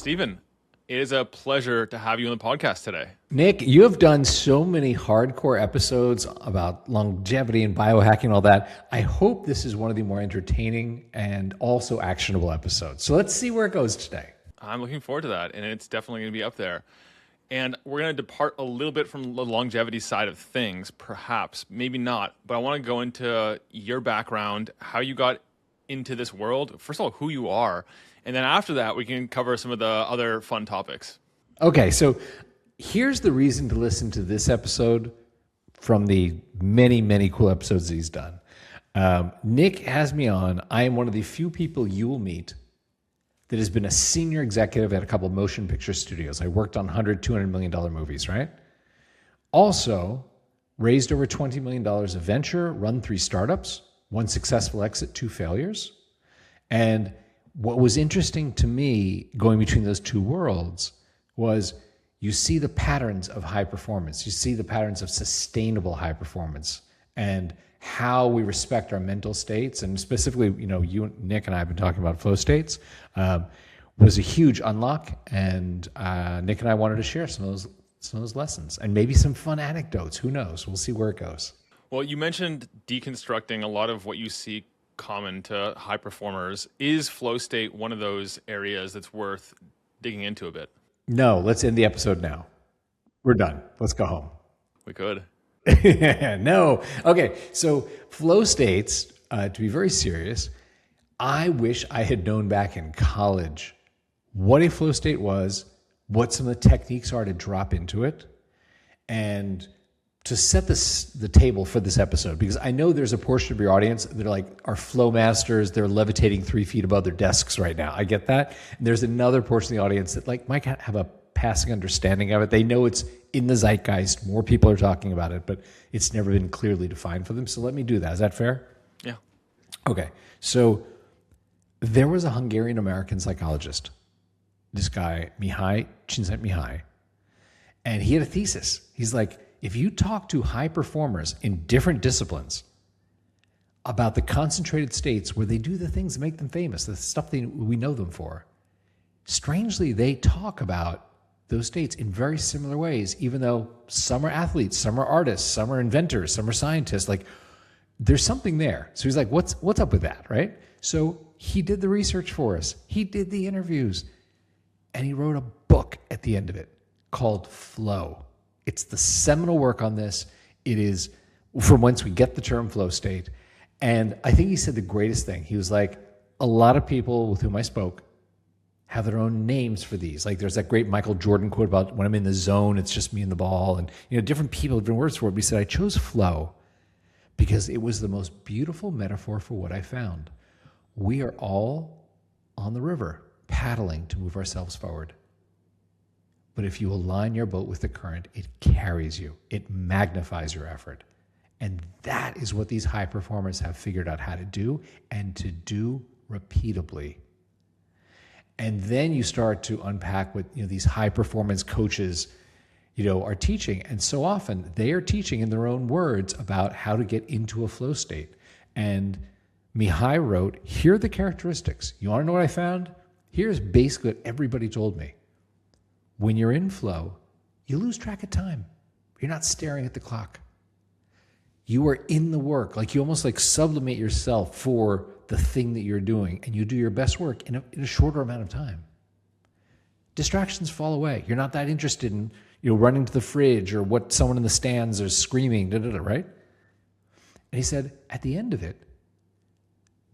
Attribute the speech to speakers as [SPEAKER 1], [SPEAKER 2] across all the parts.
[SPEAKER 1] Stephen, it is a pleasure to have you on the podcast today.
[SPEAKER 2] Nick, you have done so many hardcore episodes about longevity and biohacking and all that. I hope this is one of the more entertaining and also actionable episodes. So let's see where it goes today.
[SPEAKER 1] I'm looking forward to that, and it's definitely going to be up there. And we're going to depart a little bit from the longevity side of things, perhaps, maybe not. But I want to go into your background, how you got into this world. First of all, who you are. And then after that, we can cover some of the other fun topics.
[SPEAKER 2] Okay, so here's the reason to listen to this episode from the many, many cool episodes that he's done. Nick has me on. I am one of the few people you will meet that has been a senior executive at a couple of motion picture studios. I worked on $100, $200 million movies, right? Also, raised over $20 million of venture, run 3 startups, 1 successful exit, 2 failures. And what was interesting to me going between those 2 worlds was you see the patterns of high performance. You see the patterns of sustainable high performance and how we respect our mental states. And specifically, you, Nick, and I have been talking about flow states, was a huge unlock. And Nick and I wanted to share some of those lessons and maybe some fun anecdotes. Who knows? We'll see where it goes.
[SPEAKER 1] Well, you mentioned deconstructing a lot of what you see common to high performers. Is flow state one of those areas that's worth digging into a bit?
[SPEAKER 2] No, let's end the episode now. We're done. Let's go home.
[SPEAKER 1] We could.
[SPEAKER 2] No. Okay, so flow states, to be very serious, I wish I had known back in college what a flow state was, what some of the techniques are to drop into it, and to set the table for this episode, because I know there's a portion of your audience that are flow masters. They're levitating 3 feet above their desks right now. I get that. And there's another portion of the audience that might have a passing understanding of it. They know it's in the zeitgeist. More people are talking about it, but it's never been clearly defined for them. So let me do that. Is that fair?
[SPEAKER 1] Yeah.
[SPEAKER 2] Okay. So there was a Hungarian-American psychologist, this guy, Csikszentmihalyi, and he had a thesis. He's like, if you talk to high performers in different disciplines about the concentrated states where they do the things that make them famous, the stuff we know them for, strangely, they talk about those states in very similar ways, even though some are athletes, some are artists, some are inventors, some are scientists. There's something there. So he's like, what's up with that, right? So he did the research for us. He did the interviews. And he wrote a book at the end of it called Flow. It's the seminal work on this. It is from whence we get the term flow state. And I think he said the greatest thing. He was like, a lot of people with whom I spoke have their own names for these. Like there's that great Michael Jordan quote about when I'm in the zone, it's just me and the ball. And different people have different words for it. But he said, I chose flow because it was the most beautiful metaphor for what I found. We are all on the river, paddling to move ourselves forward. But if you align your boat with the current, it carries you. It magnifies your effort. And that is what these high performers have figured out how to do, and to do repeatably. And then you start to unpack what these high performance coaches are teaching. And so often they are teaching in their own words about how to get into a flow state. And Mihai wrote, here are the characteristics. You want to know what I found? Here's basically what everybody told me. When you're in flow, you lose track of time. You're not staring at the clock. You are in the work. You almost sublimate yourself for the thing that you're doing, and you do your best work in a shorter amount of time. Distractions fall away. You're not that interested in running to the fridge or what someone in the stands is screaming, right? And he said, at the end of it,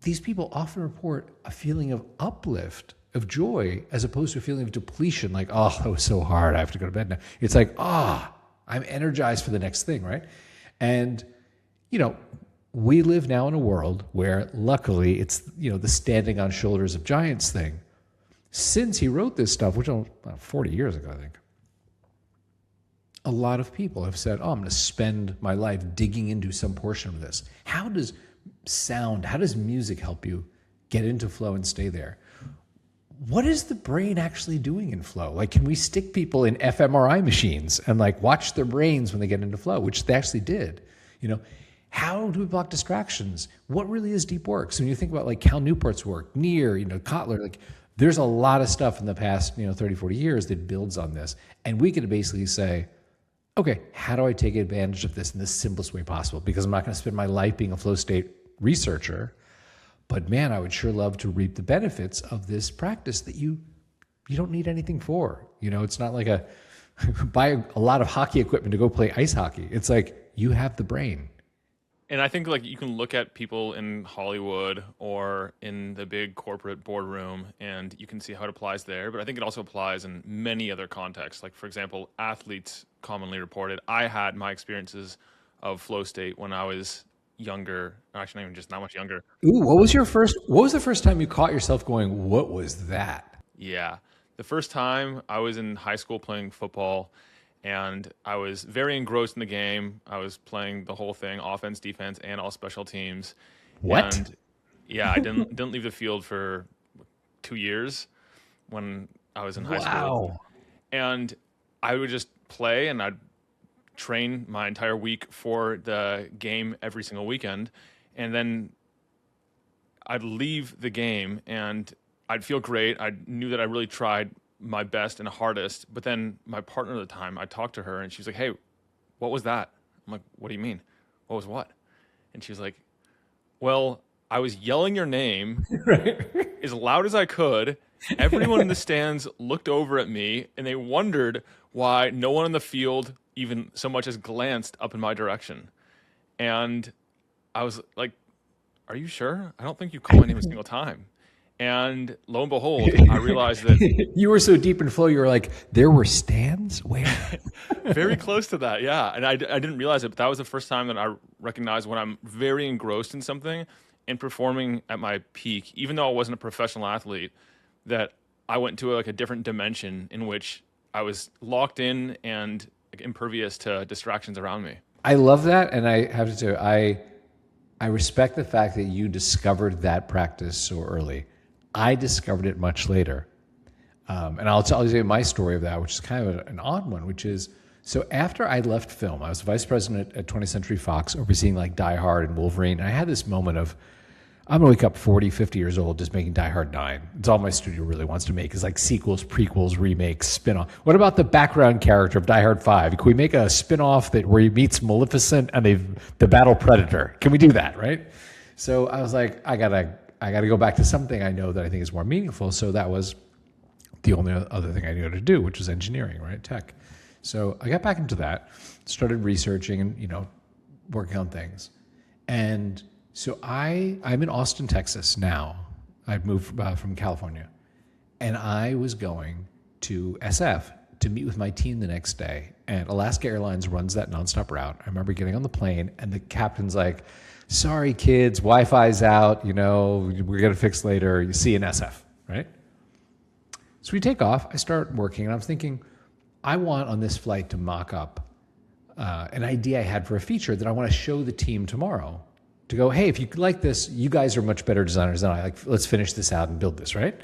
[SPEAKER 2] these people often report a feeling of uplift, of joy, as opposed to a feeling of depletion, oh, that was so hard, I have to go to bed now. It's I'm energized for the next thing, right? And, we live now in a world where luckily it's, the standing on shoulders of giants thing. Since he wrote this stuff, which was about 40 years ago, I think, a lot of people have said, I'm going to spend my life digging into some portion of this. How does music help you get into flow and stay there? What is the brain actually doing in flow? Can we stick people in fMRI machines and watch their brains when they get into flow, which they actually did? How do we block distractions? What really is deep work? So when you think about Cal Newport's work, Kotler, There's a lot of stuff in the past, 30, 40 years that builds on this. And we could basically say, okay, how do I take advantage of this in the simplest way possible? Because I'm not going to spend my life being a flow state researcher. But man, I would sure love to reap the benefits of this practice that you don't need anything for. It's not like buy a lot of hockey equipment to go play ice hockey. It's like you have the brain.
[SPEAKER 1] And I think like you can look at people in Hollywood or in the big corporate boardroom and you can see how it applies there. But I think it also applies in many other contexts. Like, for example, athletes commonly reported. I had my experiences of flow state when I was younger. Actually, not even just not much younger.
[SPEAKER 2] Ooh, what was the first time you caught yourself going, what was that?
[SPEAKER 1] Yeah. The first time I was in high school playing football, and I was very engrossed in the game. I was playing the whole thing, offense, defense, and all special teams.
[SPEAKER 2] What?
[SPEAKER 1] And yeah, I didn't leave the field for 2 years when I was in high school.
[SPEAKER 2] Wow.
[SPEAKER 1] And I would just play and I'd train my entire week for the game every single weekend. And then I'd leave the game and I'd feel great. I knew that I really tried my best and hardest. But then my partner at the time, I talked to her and she was like, hey, what was that? I'm like, what do you mean? What was what? And she was like, well, I was yelling your name as loud as I could. Everyone in the stands looked over at me and they wondered why no one in the field even so much as glanced up in my direction. And I was like, are you sure? I don't think you called my name a single time. And lo and behold, I realized that
[SPEAKER 2] you were so deep in flow, you were like, there were stands? Where?
[SPEAKER 1] very close to that, yeah. And I didn't realize it, but that was the first time that I recognized when I'm very engrossed in something and performing at my peak, even though I wasn't a professional athlete, that I went to a different dimension in which I was locked in and impervious to distractions around me.
[SPEAKER 2] I love that, and I have to say, I respect the fact that you discovered that practice so early. I discovered it much later. And I'll tell you my story of that, which is kind of an odd one, which is, so after I left film, I was vice president at 20th Century Fox, overseeing like Die Hard and Wolverine. And I had this moment of, I'm going to wake up 40, 50 years old just making Die Hard 9. It's all my studio really wants to make is like sequels, prequels, remakes, spin-off. What about the background character of Die Hard 5? Can we make a spin-off where he meets Maleficent and the Battle Predator? Can we do that, right? So I was like, I gotta go back to something I know that I think is more meaningful. So that was the only other thing I knew how to do, which was engineering, right? Tech. So I got back into that, started researching and, working on things. And so I'm in Austin, Texas now. I've moved from California. And I was going to SF to meet with my team the next day. And Alaska Airlines runs that nonstop route. I remember getting on the plane and the captain's like, sorry, kids, Wi-Fi's out, we're going to fix later. You see you in SF, right? So we take off. I start working, and I'm thinking, I want on this flight to mock up an idea I had for a feature that I want to show the team tomorrow. To go, hey, if you like this, you guys are much better designers than I. Like, let's finish this out and build this, right?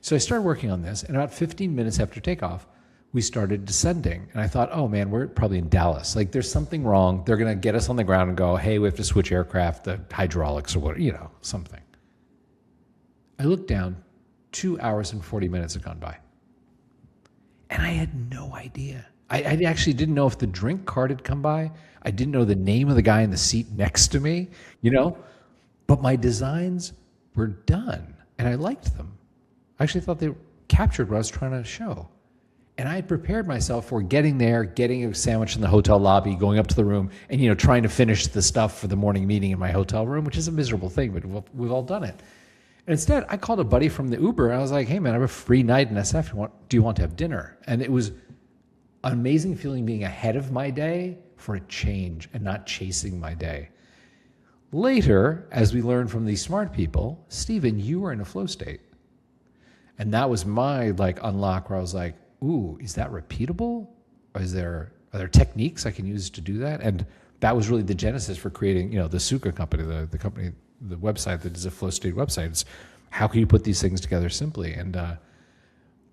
[SPEAKER 2] So I started working on this, and about 15 minutes after takeoff, we started descending. And I thought, oh man, we're probably in Dallas. Like, there's something wrong. They're going to get us on the ground and go, hey, we have to switch aircraft, the hydraulics or whatever, something. I looked down, 2 hours and 40 minutes had gone by. And I had no idea. I actually didn't know if the drink cart had come by. I didn't know the name of the guy in the seat next to me, But my designs were done, and I liked them. I actually thought they captured what I was trying to show. And I had prepared myself for getting there, getting a sandwich in the hotel lobby, going up to the room, and trying to finish the stuff for the morning meeting in my hotel room, which is a miserable thing, but we've all done it. And instead, I called a buddy from the Uber, and I was like, hey man, I have a free night in SF. Do you want to have dinner? And it was an amazing feeling being ahead of my day for a change and not chasing my day. Later, as we learned from these smart people, Stephen, you were in a flow state. And that was my unlock where I was like, ooh, is that repeatable? Are there techniques I can use to do that? And that was really the genesis for creating, the Sukha Company, the company, the website that is a flow state website. It's how can you put these things together simply? And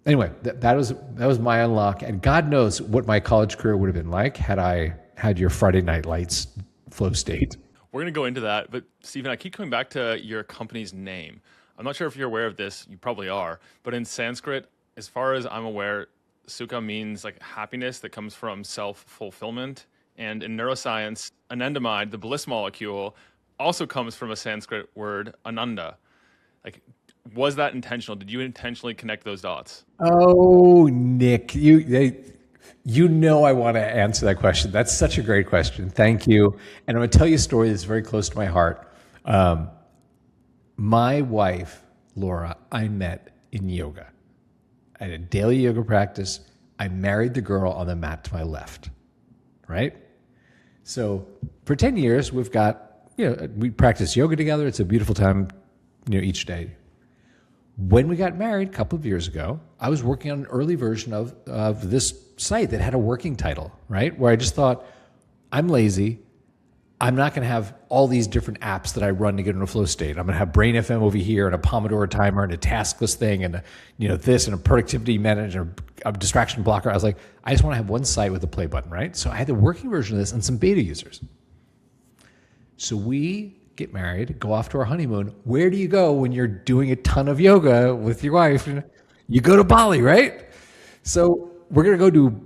[SPEAKER 2] anyway, that was my unlock. And God knows what my college career would have been like had I had your Friday Night Lights flow state.
[SPEAKER 1] We're going to go into that, but Stephen, I keep coming back to your company's name. I'm not sure if you're aware of this. You probably are. But in Sanskrit, as far as I'm aware, Sukha means like happiness that comes from self-fulfillment. And in neuroscience, anandamide, the bliss molecule, also comes from a Sanskrit word, ananda. Like, was that intentional? Did you intentionally connect those dots?
[SPEAKER 2] Oh, Nick, you know I want to answer that question. That's such a great question. Thank you. And I'm going to tell you a story that's very close to my heart. My wife, Laura, I met in yoga. I had a daily yoga practice. I married the girl on the mat to my left, right? So for 10 years, we've got, we practice yoga together. It's a beautiful time, each day. When we got married a couple of years ago, I was working on an early version of this site that had a working title, right? Where I just thought, I'm lazy. I'm not going to have all these different apps that I run to get into a flow state. I'm going to have Brain FM over here and a Pomodoro timer and a taskless thing and this and a productivity manager, a distraction blocker. I was like, I just want to have one site with a play button, right? So I had the working version of this and some beta users. So we get married, go off to our honeymoon. Where do you go when you're doing a ton of yoga with your wife? You go to Bali, right? So we're going to go do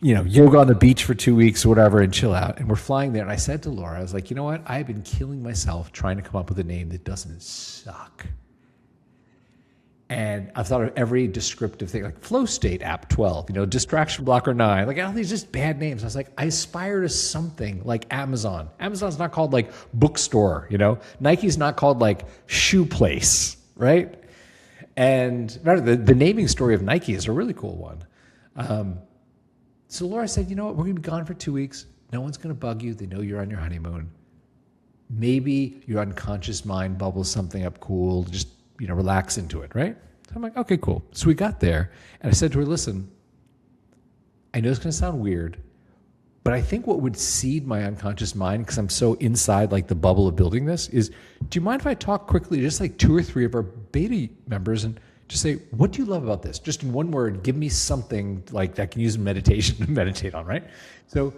[SPEAKER 2] yoga on the beach for 2 weeks or whatever and chill out. And we're flying there. And I said to Laura, I was like, you know what? I've been killing myself trying to come up with a name that doesn't suck. And I've thought of every descriptive thing, like flow state app 12, distraction blocker 9, like all these just bad names. I was like, I aspire to something like Amazon. Amazon's not called like bookstore, Nike's not called like shoe place, right? And the naming story of Nike is a really cool one. So Laura said, you know what? We're going to be gone for 2 weeks. No one's going to bug you. They know you're on your honeymoon. Maybe your unconscious mind bubbles something up cool. Just, relax into it, right? So I'm like, okay, cool. So we got there, and I said to her, listen, I know it's going to sound weird, but I think what would seed my unconscious mind, because I'm so inside like the bubble of building this, is, do you mind if I talk quickly, just like 2 or 3 of our beta members, and just say, what do you love about this? Just in one word, give me something like that I can use in meditation to meditate on, right? So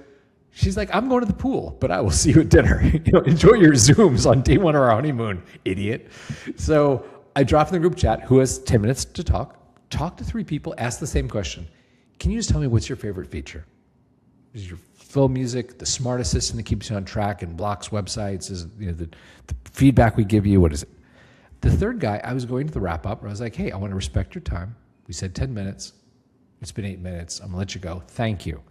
[SPEAKER 2] she's like, I'm going to the pool, but I will see you at dinner. Enjoy your Zooms on day 1 of our honeymoon, idiot. So I dropped in the group chat, who has 10 minutes to talk to 3 people, ask the same question. Can you just tell me what's your favorite feature? Is your flow music, the smart assistant that keeps you on track and blocks websites? Is the feedback we give you? What is it? The third guy, I was going to the wrap up, and I was like, hey, I want to respect your time. We said 10 minutes. It's been 8 minutes. I'm going to let you go. Thank you.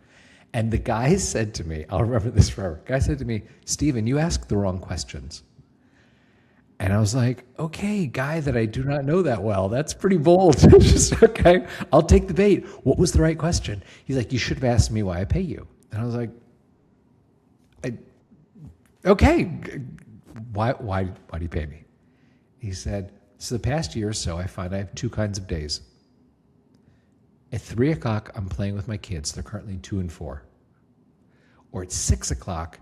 [SPEAKER 2] And the guy said to me, I'll remember this forever. The guy said to me, Steven, you asked the wrong questions. And I was like, okay, guy that I do not know that well. That's pretty bold. Just, okay, I'll take the bait. What was the right question? He's like, you should have asked me why I pay you. And I was like, okay, why do you pay me? He said, so the past year or so, I find I have 2 kinds of days. At 3 o'clock, I'm playing with my kids. They're currently 2 and 4. Or at 6 o'clock,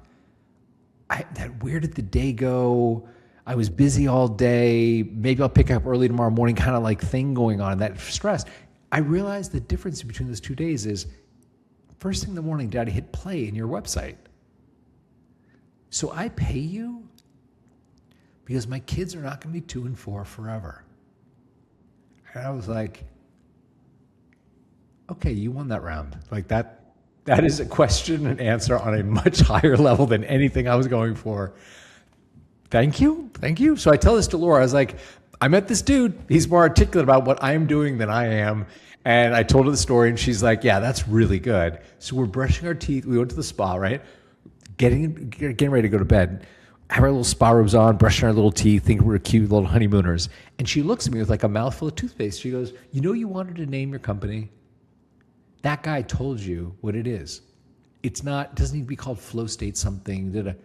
[SPEAKER 2] where did the day go? I was busy all day. Maybe I'll pick up early tomorrow morning, kind of like thing going on, that stress. I realized the difference between those 2 days is first thing in the morning, Daddy hit play in your website. So I pay you because my kids are not going to be 2 and 4 forever. And I was like, okay, you won that round. Like that is a question and answer on a much higher level than anything I was going for. Thank you. So I tell this to Laura. I was like, I met this dude. He's more articulate about what I'm doing than I am. And I told her the story, and she's like, yeah, that's really good. So we're brushing our teeth. We went to the spa, right? Getting ready to go to bed. Have our little spa robes on, brushing our little teeth, thinking we're cute little honeymooners. And she looks at me with like a mouthful of toothpaste. She goes, you wanted to name your company? That guy told you what it is. It doesn't need to be called flow state something.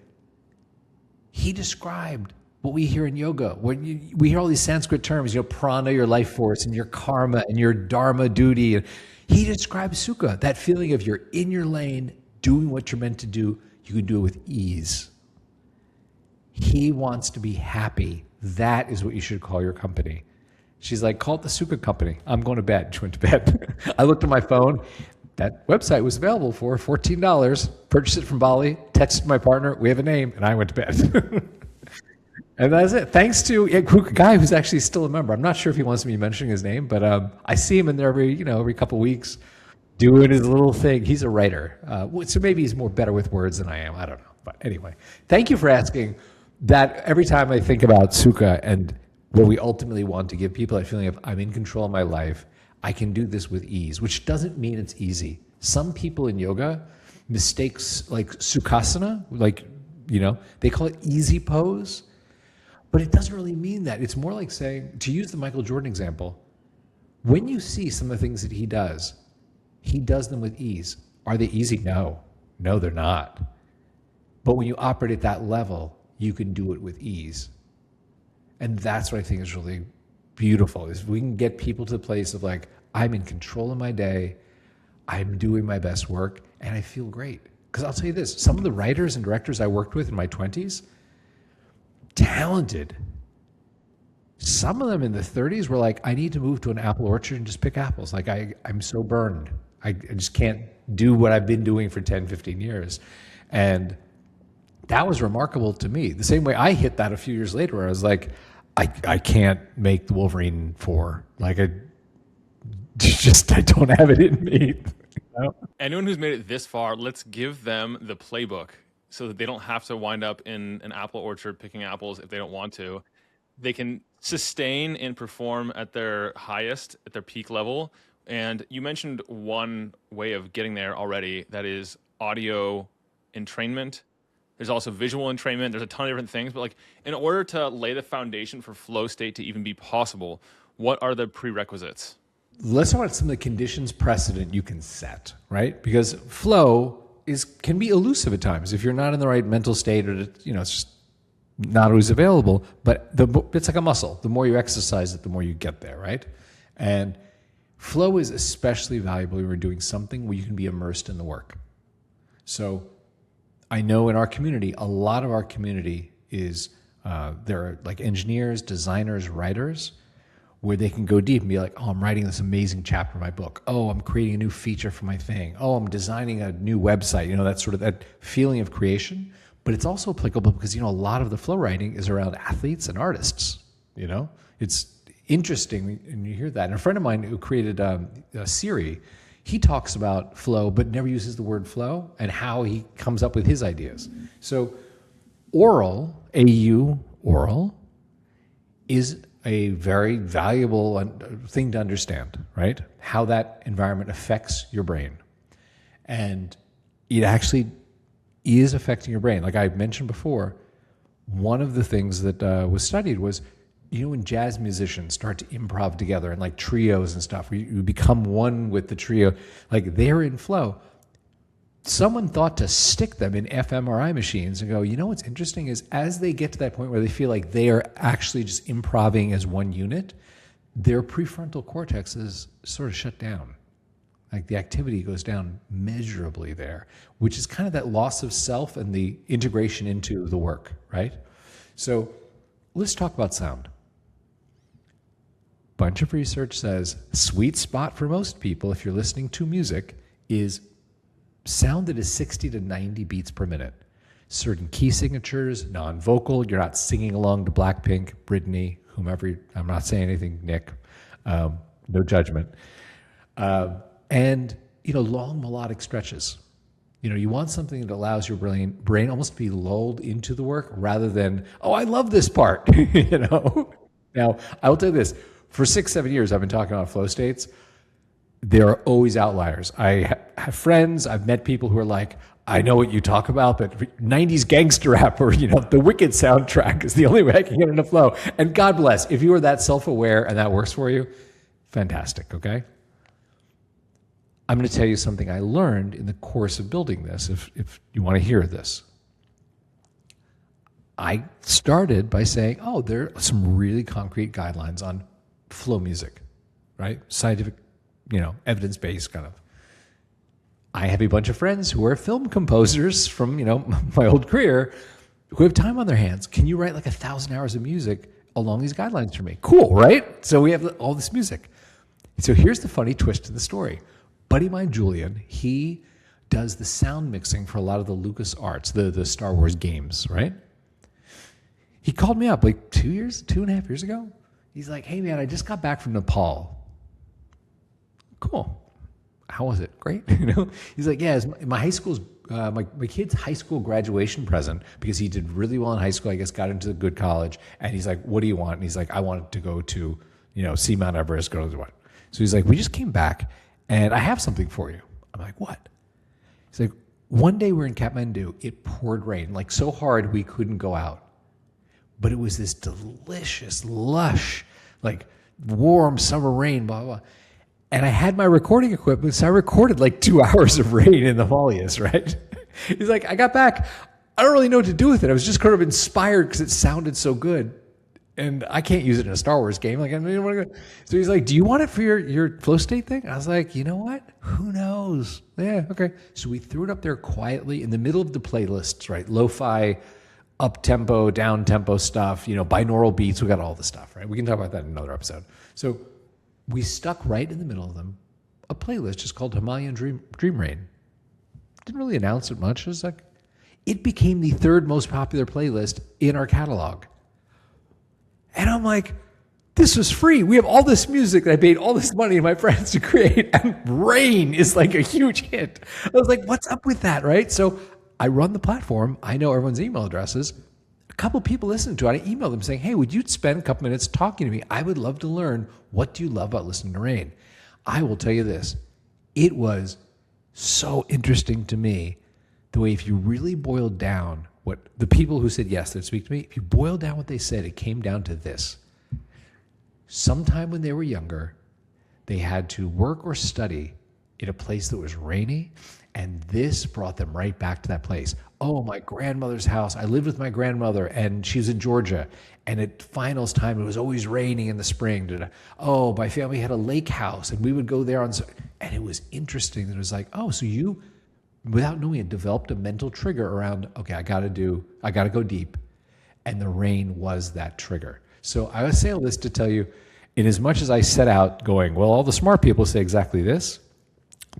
[SPEAKER 2] He described what we hear in yoga. When we hear all these Sanskrit terms, prana, your life force, and your karma, and your dharma duty. And he describes sukha, that feeling of you're in your lane, doing what you're meant to do. You can do it with ease. He wants to be happy. That is what you should call your company. She's like, call it the Sukha Company. I'm going to bed. She went to bed. I looked at my phone. That website was available for $14. Purchased it from Bali. Texted my partner. We have a name. And I went to bed. And that's it. Thanks to a guy who's actually still a member. I'm not sure if he wants me mentioning his name, but I see him in there every couple of weeks doing his little thing. He's a writer. So maybe he's more better with words than I am. I don't know. But anyway, thank you for asking that. Every time I think about Sukha and what we ultimately want to give people, that feeling of I'm in control of my life, I can do this with ease, which doesn't mean it's easy. Some people in yoga mistakes like Sukhasana, they call it easy pose. But it doesn't really mean that. It's more like saying, to use the Michael Jordan example, when you see some of the things that he does them with ease. Are they easy? No. No, they're not. But when you operate at that level, you can do it with ease. And that's what I think is really beautiful, is we can get people to the place of like, I'm in control of my day, I'm doing my best work, and I feel great. Because I'll tell you this, some of the writers and directors I worked with in my 20s, talented. Some of them in the 30s were like, I need to move to an apple orchard and just pick apples. Like, I'm so burned. I just can't do what I've been doing for 10, 15 years. And that was remarkable to me. The same way I hit that a few years later, where I was like, I can't make the Wolverine 4. Like, I don't have it in me. You know?
[SPEAKER 1] Anyone who's made it this far, let's give them the playbook so that they don't have to wind up in an apple orchard picking apples if they don't want to. They can sustain and perform at their highest, at their peak level. And you mentioned one way of getting there already, that is audio entrainment. There's also visual entrainment. There's a ton of different things. But like, in order to lay the foundation for flow state to even be possible, what are the prerequisites?
[SPEAKER 2] Let's talk about some of the conditions precedent you can set, right? Because flow can be elusive at times if you're not in the right mental state, or it's just not always available. But it's like a muscle. The more you exercise it, the more you get there, right? And flow is especially valuable when you're doing something where you can be immersed in the work. So I know in our community, a lot of our community is there are like engineers, designers, writers, where they can go deep and be like, oh, I'm writing this amazing chapter of my book. Oh, I'm creating a new feature for my thing. Oh, I'm designing a new website. That sort of that feeling of creation. But it's also applicable because, a lot of the flow writing is around athletes and artists. It's interesting when you hear that. And a friend of mine who created Siri, he talks about flow, but never uses the word flow and how he comes up with his ideas. So oral, AU, oral, is a very valuable thing to understand, right? How that environment affects your brain. And it actually is affecting your brain. Like I mentioned before, one of the things that was studied was, when jazz musicians start to improv together and like trios and stuff, where you become one with the trio, like they're in flow. Someone thought to stick them in fMRI machines and go, what's interesting is as they get to that point where they feel like they are actually just improvising as one unit, their prefrontal cortex is sort of shut down. Like the activity goes down measurably there, which is kind of that loss of self and the integration into the work, right? So let's talk about sound. Bunch of research says sweet spot for most people, if you're listening to music, is sound that is 60 to 90 beats per minute. Certain key signatures, non-vocal, you're not singing along to Blackpink, Britney, whomever, I'm not saying anything, Nick, no judgment. And, long melodic stretches. You want something that allows your brain almost to be lulled into the work rather than, oh, I love this part, Now, I will tell you this, for 6-7 years, I've been talking about flow states. There are always outliers. I have friends, I've met people who are like, I know what you talk about, but 90s gangster rap or, the Wicked soundtrack is the only way I can get into flow. And God bless, if you are that self-aware and that works for you, fantastic, okay? I'm going to tell you something I learned in the course of building this, if you want to hear this. I started by saying, oh, there are some really concrete guidelines on flow music, right? Scientific, evidence-based kind of. I have a bunch of friends who are film composers from, my old career who have time on their hands. Can you write like 1,000 hours of music along these guidelines for me? Cool, right? So we have all this music. So here's the funny twist to the story. Buddy of mine, Julian, he does the sound mixing for a lot of the LucasArts, the Star Wars games, right? He called me up like 2.5 years ago. He's like, hey man, I just got back from Nepal. Cool. How was it? Great. He's like, yeah, it's my high school's, my kid's high school graduation present, because he did really well in high school, I guess, got into a good college. And he's like, what do you want? And he's like, I wanted to go to, see Mount Everest, go to what? So he's like, we just came back and I have something for you. I'm like, what? He's like, one day we're in Kathmandu, it poured rain, like so hard we couldn't go out. But it was this delicious, lush, like warm summer rain, blah, blah. And I had my recording equipment, so I recorded like 2 hours of rain in the Himalayas, right? He's like, I got back. I don't really know what to do with it. I was just kind of inspired because it sounded so good. And I can't use it in a Star Wars game. Like, I don't want to go. So he's like, do you want it for your flow state thing? I was like, you know what? Who knows? Yeah, okay. So we threw it up there quietly in the middle of the playlists, right? Lo-fi, up-tempo, down-tempo stuff, binaural beats. We got all the stuff, right? We can talk about that in another episode. So we stuck right in the middle of them a playlist just called Himalayan Dream Rain. Didn't really announce it much. It was like, it became the third most popular playlist in our catalog. And I'm like, this was free. We have all this music that I paid all this money to my friends to create, and rain is like a huge hit. I was like, what's up with that, right? So I run the platform. I know everyone's email addresses. A couple people listened to it. I emailed them saying, hey, would you spend a couple minutes talking to me? I would love to learn, what do you love about listening to rain? I will tell you this. It was so interesting to me the way, if you really boiled down what the people who said yes that speak to me, if you boil down what they said, it came down to this. Sometime when they were younger, they had to work or study in a place that was rainy, and this brought them right back to that place. Oh, my grandmother's house. I lived with my grandmother, and she's in Georgia, and at finals time, it was always raining in the spring. Oh, my family had a lake house, and we would go there and it was interesting. It was like, oh, so you, without knowing it, developed a mental trigger around, okay, I got to go deep. And the rain was that trigger. So I would say all this to tell you, in as much as I set out going, well, all the smart people say exactly this,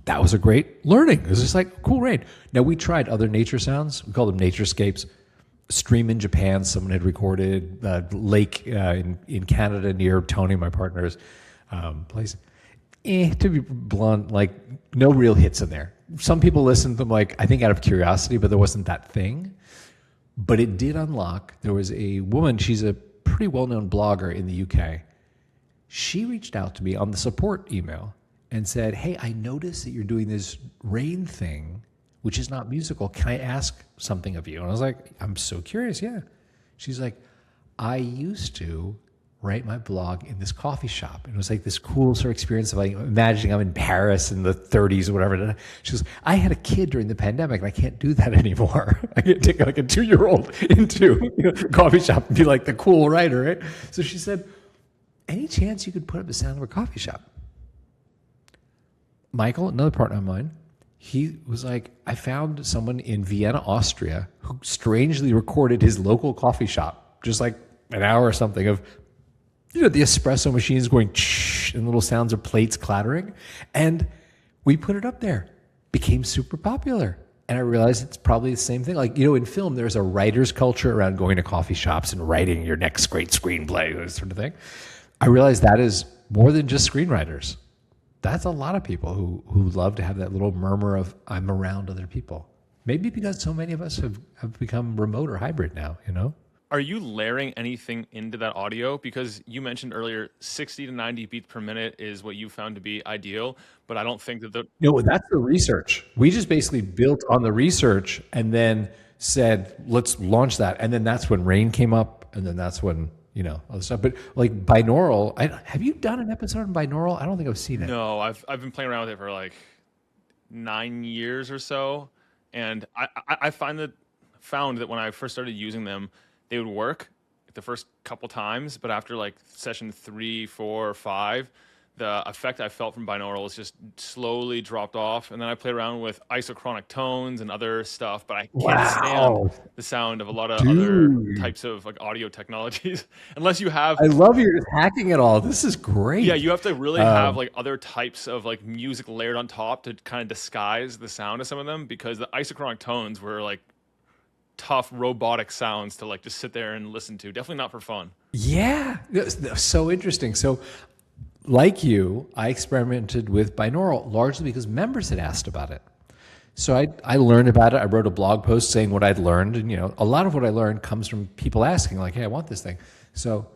[SPEAKER 2] that was a great learning. It was just like, cool rain. Now, we tried other nature sounds. We call them naturescapes. A stream in Japan, someone had recorded a lake in Canada near Tony, my partner's place. To be blunt, like no real hits in there. Some people listened to them, like, I think out of curiosity, but there wasn't that thing. But it did unlock. There was a woman, she's a pretty well-known blogger in the UK. She reached out to me on the support email and said, hey, I noticed that you're doing this rain thing, which is not musical. Can I ask something of you? And I was like, I'm so curious, yeah. She's like, I used to write my blog in this coffee shop. And it was like this cool sort of experience of like imagining I'm in Paris in the 30s or whatever. She goes, I had a kid during the pandemic and I can't do that anymore. I can't take like a 2-year-old into a coffee shop and be like the cool writer, right? So she said, any chance you could put up the sound of a coffee shop? Michael, another partner of mine, he was like, I found someone in Vienna, Austria, who strangely recorded his local coffee shop, just like an hour or something of, the espresso machines going and little sounds of plates clattering. And we put it up there. Became super popular. And I realized it's probably the same thing. Like, in film, there's a writer's culture around going to coffee shops and writing your next great screenplay, that sort of thing. I realized that is more than just screenwriters. That's a lot of people who love to have that little murmur of, I'm around other people. Maybe because so many of us have become remote or hybrid now,
[SPEAKER 1] Are you layering anything into that audio? Because you mentioned earlier 60 to 90 beats per minute is what you found to be ideal, but I don't think that
[SPEAKER 2] No, that's the research. We just basically built on the research and then said, let's launch that. And then that's when rain came up, and then that's when, other stuff. But like binaural, have you done an episode on binaural? I don't think I've seen it.
[SPEAKER 1] No, I've been playing around with it for like 9 years or so. And I found that when I first started using them, they would work the first couple times, but after like session 3, 4, 5, the effect I felt from binaurals just slowly dropped off. And then I played around with isochronic tones and other stuff, but I can't stand the sound of a lot of other types of like audio technologies unless you have.
[SPEAKER 2] I love you're just hacking it all. This is great.
[SPEAKER 1] Yeah, you have to really have like other types of like music layered on top to kind of disguise the sound of some of them, because the isochronic tones were like tough robotic sounds to like just sit there and listen to. Definitely not for fun.
[SPEAKER 2] Yeah, that's so interesting. So, like you, I experimented with binaural largely because members had asked about it. So I learned about it. I wrote a blog post saying what I'd learned, and a lot of what I learned comes from people asking, like, "Hey, I want this thing." So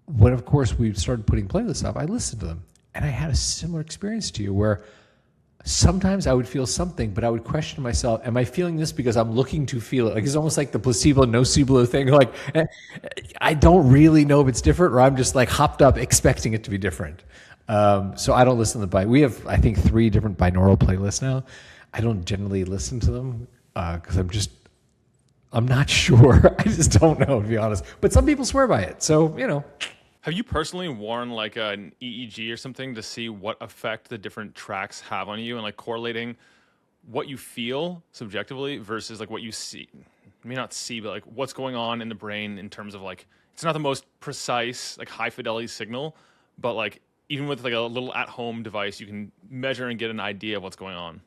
[SPEAKER 2] when, of course, we started putting playlists up, I listened to them, and I had a similar experience to you, where sometimes I would feel something, but I would question myself, am I feeling this because I'm looking to feel it? Like, it's almost like the placebo, nocebo thing. Like, I don't really know if it's different, or I'm just like hopped up expecting it to be different. So I don't listen to we have, I think, 3 different binaural playlists now. I don't generally listen to them because I'm not sure. I just don't know, to be honest. But some people swear by it. So,
[SPEAKER 1] Have you personally worn like an EEG or something to see what effect the different tracks have on you, and like correlating what you feel subjectively versus like what you see? I mean, not see, but like what's going on in the brain in terms of like, it's not the most precise, like high fidelity signal, but like even with like a little at home device, you can measure and get an idea of what's going on.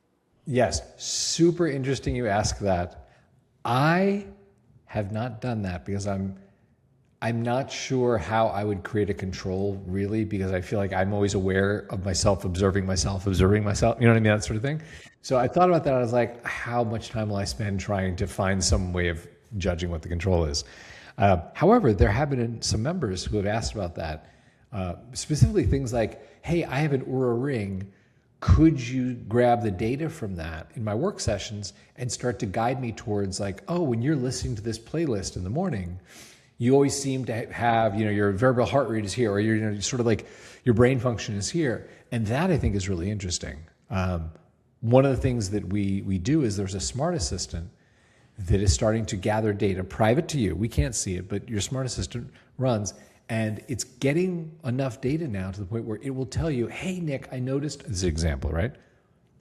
[SPEAKER 2] Yes, super interesting you ask that. I have not done that because I'm not sure how I would create a control, really, because I feel like I'm always aware of myself, observing myself. You know what I mean? That sort of thing. So I thought about that. I was like, how much time will I spend trying to find some way of judging what the control is? However, there have been some members who have asked about that. Specifically things like, hey, I have an Oura ring. Could you grab the data from that in my work sessions and start to guide me towards like, oh, when you're listening to this playlist in the morning, you always seem to have, your variable heart rate is here, or your, sort of like your brain function is here. And that, I think, is really interesting. One of the things that we do is there's a smart assistant that is starting to gather data private to you. We can't see it, but your smart assistant runs, and it's getting enough data now to the point where it will tell you, hey, Nick, I noticed, this is an example, right?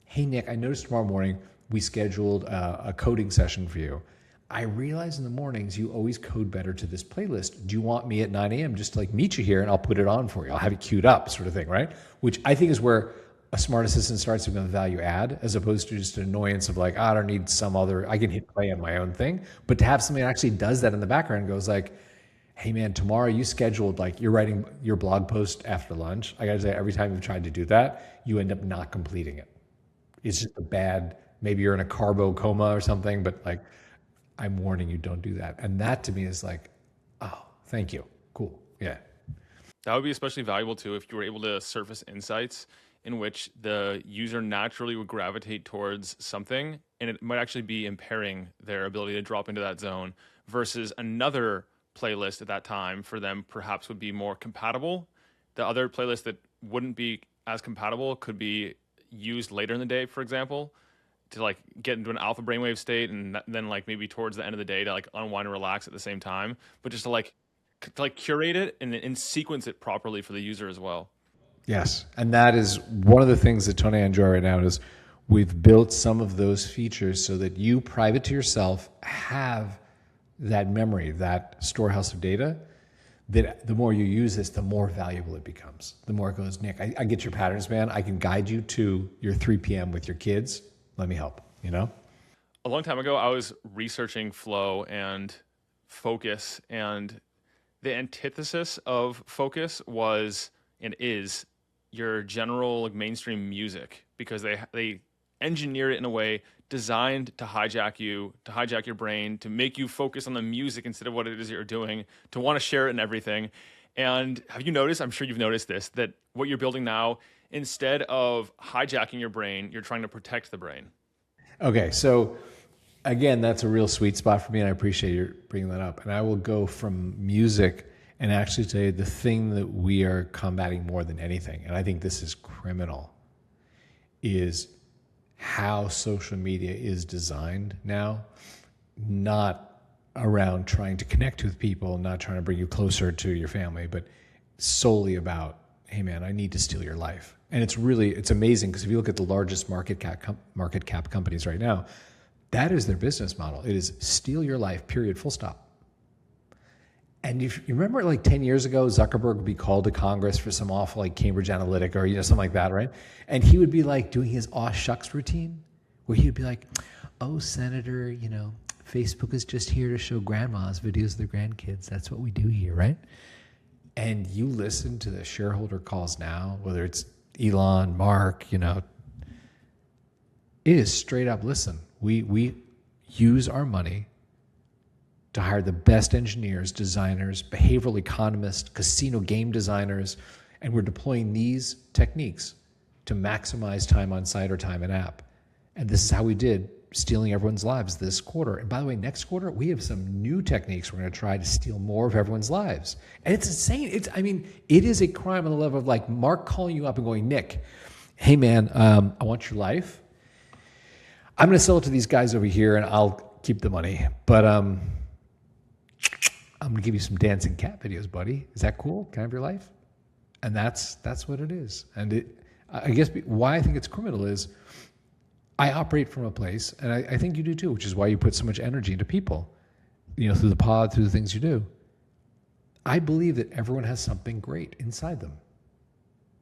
[SPEAKER 2] Hey, Nick, I noticed tomorrow morning we scheduled a coding session for you. I realize in the mornings you always code better to this playlist. Do you want me at 9 a.m. just to like meet you here and I'll put it on for you? I'll have it queued up, sort of thing, right? Which I think is where a smart assistant starts to become a value add, as opposed to just an annoyance of like, I don't need some other, I can hit play on my own thing. But to have something that actually does that in the background and goes like, hey man, tomorrow you scheduled, like you're writing your blog post after lunch. I gotta say, every time you've tried to do that, you end up not completing it. It's just a bad, maybe you're in a carbo coma or something, but like, I'm warning you, don't do that. And that to me is like, oh, thank you. Cool. Yeah.
[SPEAKER 1] That would be especially valuable too if you were able to surface insights in which the user naturally would gravitate towards something, and it might actually be impairing their ability to drop into that zone, versus another playlist at that time for them perhaps would be more compatible. The other playlist that wouldn't be as compatible could be used later in the day, for example, to like get into an alpha brainwave state, and then like maybe towards the end of the day to like unwind and relax at the same time, but just to like curate it and sequence it properly for the user as well.
[SPEAKER 2] Yes. And that is one of the things that Tony and I enjoy right now is we've built some of those features so that you, private to yourself, have that memory, that storehouse of data, that the more you use this, the more valuable it becomes. The more it goes, Nick, I get your patterns, man. I can guide you to your 3 p.m. with your kids. Let me help,
[SPEAKER 1] A long time ago, I was researching flow and focus, and the antithesis of focus was and is your general like mainstream music, because they engineer it in a way designed to hijack your brain, to make you focus on the music instead of what it is you're doing, to want to share it and everything. And have you noticed, I'm sure you've noticed this, that what you're building now, instead of hijacking your brain, you're trying to protect the brain?
[SPEAKER 2] Okay, so again, that's a real sweet spot for me, and I appreciate you bringing that up. And I will go from music and actually say the thing that we are combating more than anything, and I think this is criminal, is how social media is designed now, not around trying to connect with people, not trying to bring you closer to your family, but solely about, hey man, I need to steal your life. And it's amazing, because if you look at the largest market cap companies right now, that is their business model. It is steal your life, period, full stop. And you remember like 10 years ago, Zuckerberg would be called to Congress for some awful like Cambridge Analytica or something like that, right? And he would be like doing his aw shucks routine, where he would be like, oh, Senator, Facebook is just here to show grandmas videos of their grandkids. That's what we do here, right? And you listen to the shareholder calls now, whether it's Elon, Mark, it is straight up, listen, we use our money to hire the best engineers, designers, behavioral economists, casino game designers, and we're deploying these techniques to maximize time on site or time in app. And this is how we did stealing everyone's lives this quarter. And by the way, next quarter, we have some new techniques we're going to try to steal more of everyone's lives. And it's insane. It is a crime on the level of like Mark calling you up and going, Nick, hey man, I want your life. I'm going to sell it to these guys over here and I'll keep the money. But I'm going to give you some dancing cat videos, buddy. Is that cool? Can I have your life? And that's what it is. And I guess why I think it's criminal is I operate from a place, and I think you do too, which is why you put so much energy into people, through the pod, through the things you do. I believe that everyone has something great inside them.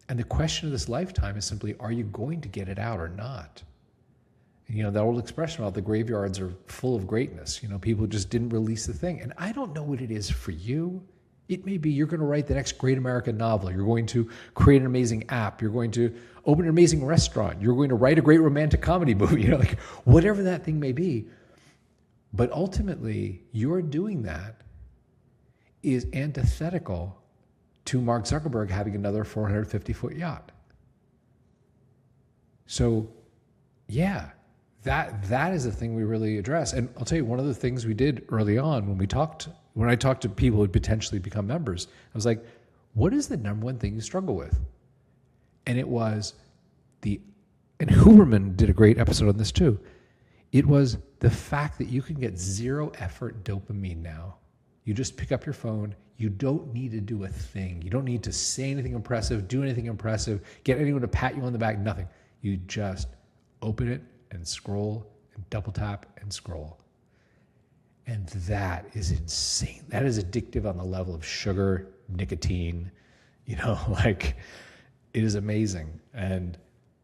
[SPEAKER 2] And the question of this lifetime is simply, are you going to get it out or not? That old expression about the graveyards are full of greatness. People just didn't release the thing. And I don't know what it is for you. It may be you're going to write the next great American novel. You're going to create an amazing app. You're going to open an amazing restaurant. You're going to write a great romantic comedy movie. Whatever that thing may be. But ultimately, your doing that is antithetical to Mark Zuckerberg having another 450-foot yacht. So, yeah, that is the thing we really address. And I'll tell you, one of the things we did early on when I talked to people who would potentially become members, I was like, what is the number one thing you struggle with? And it was and Huberman did a great episode on this too. It was the fact that you can get zero effort dopamine now. You just pick up your phone. You don't need to do a thing. You don't need to say anything impressive, do anything impressive, get anyone to pat you on the back, nothing. You just open it and scroll and double tap and scroll. And that is insane. That is addictive on the level of sugar, nicotine, it is amazing. And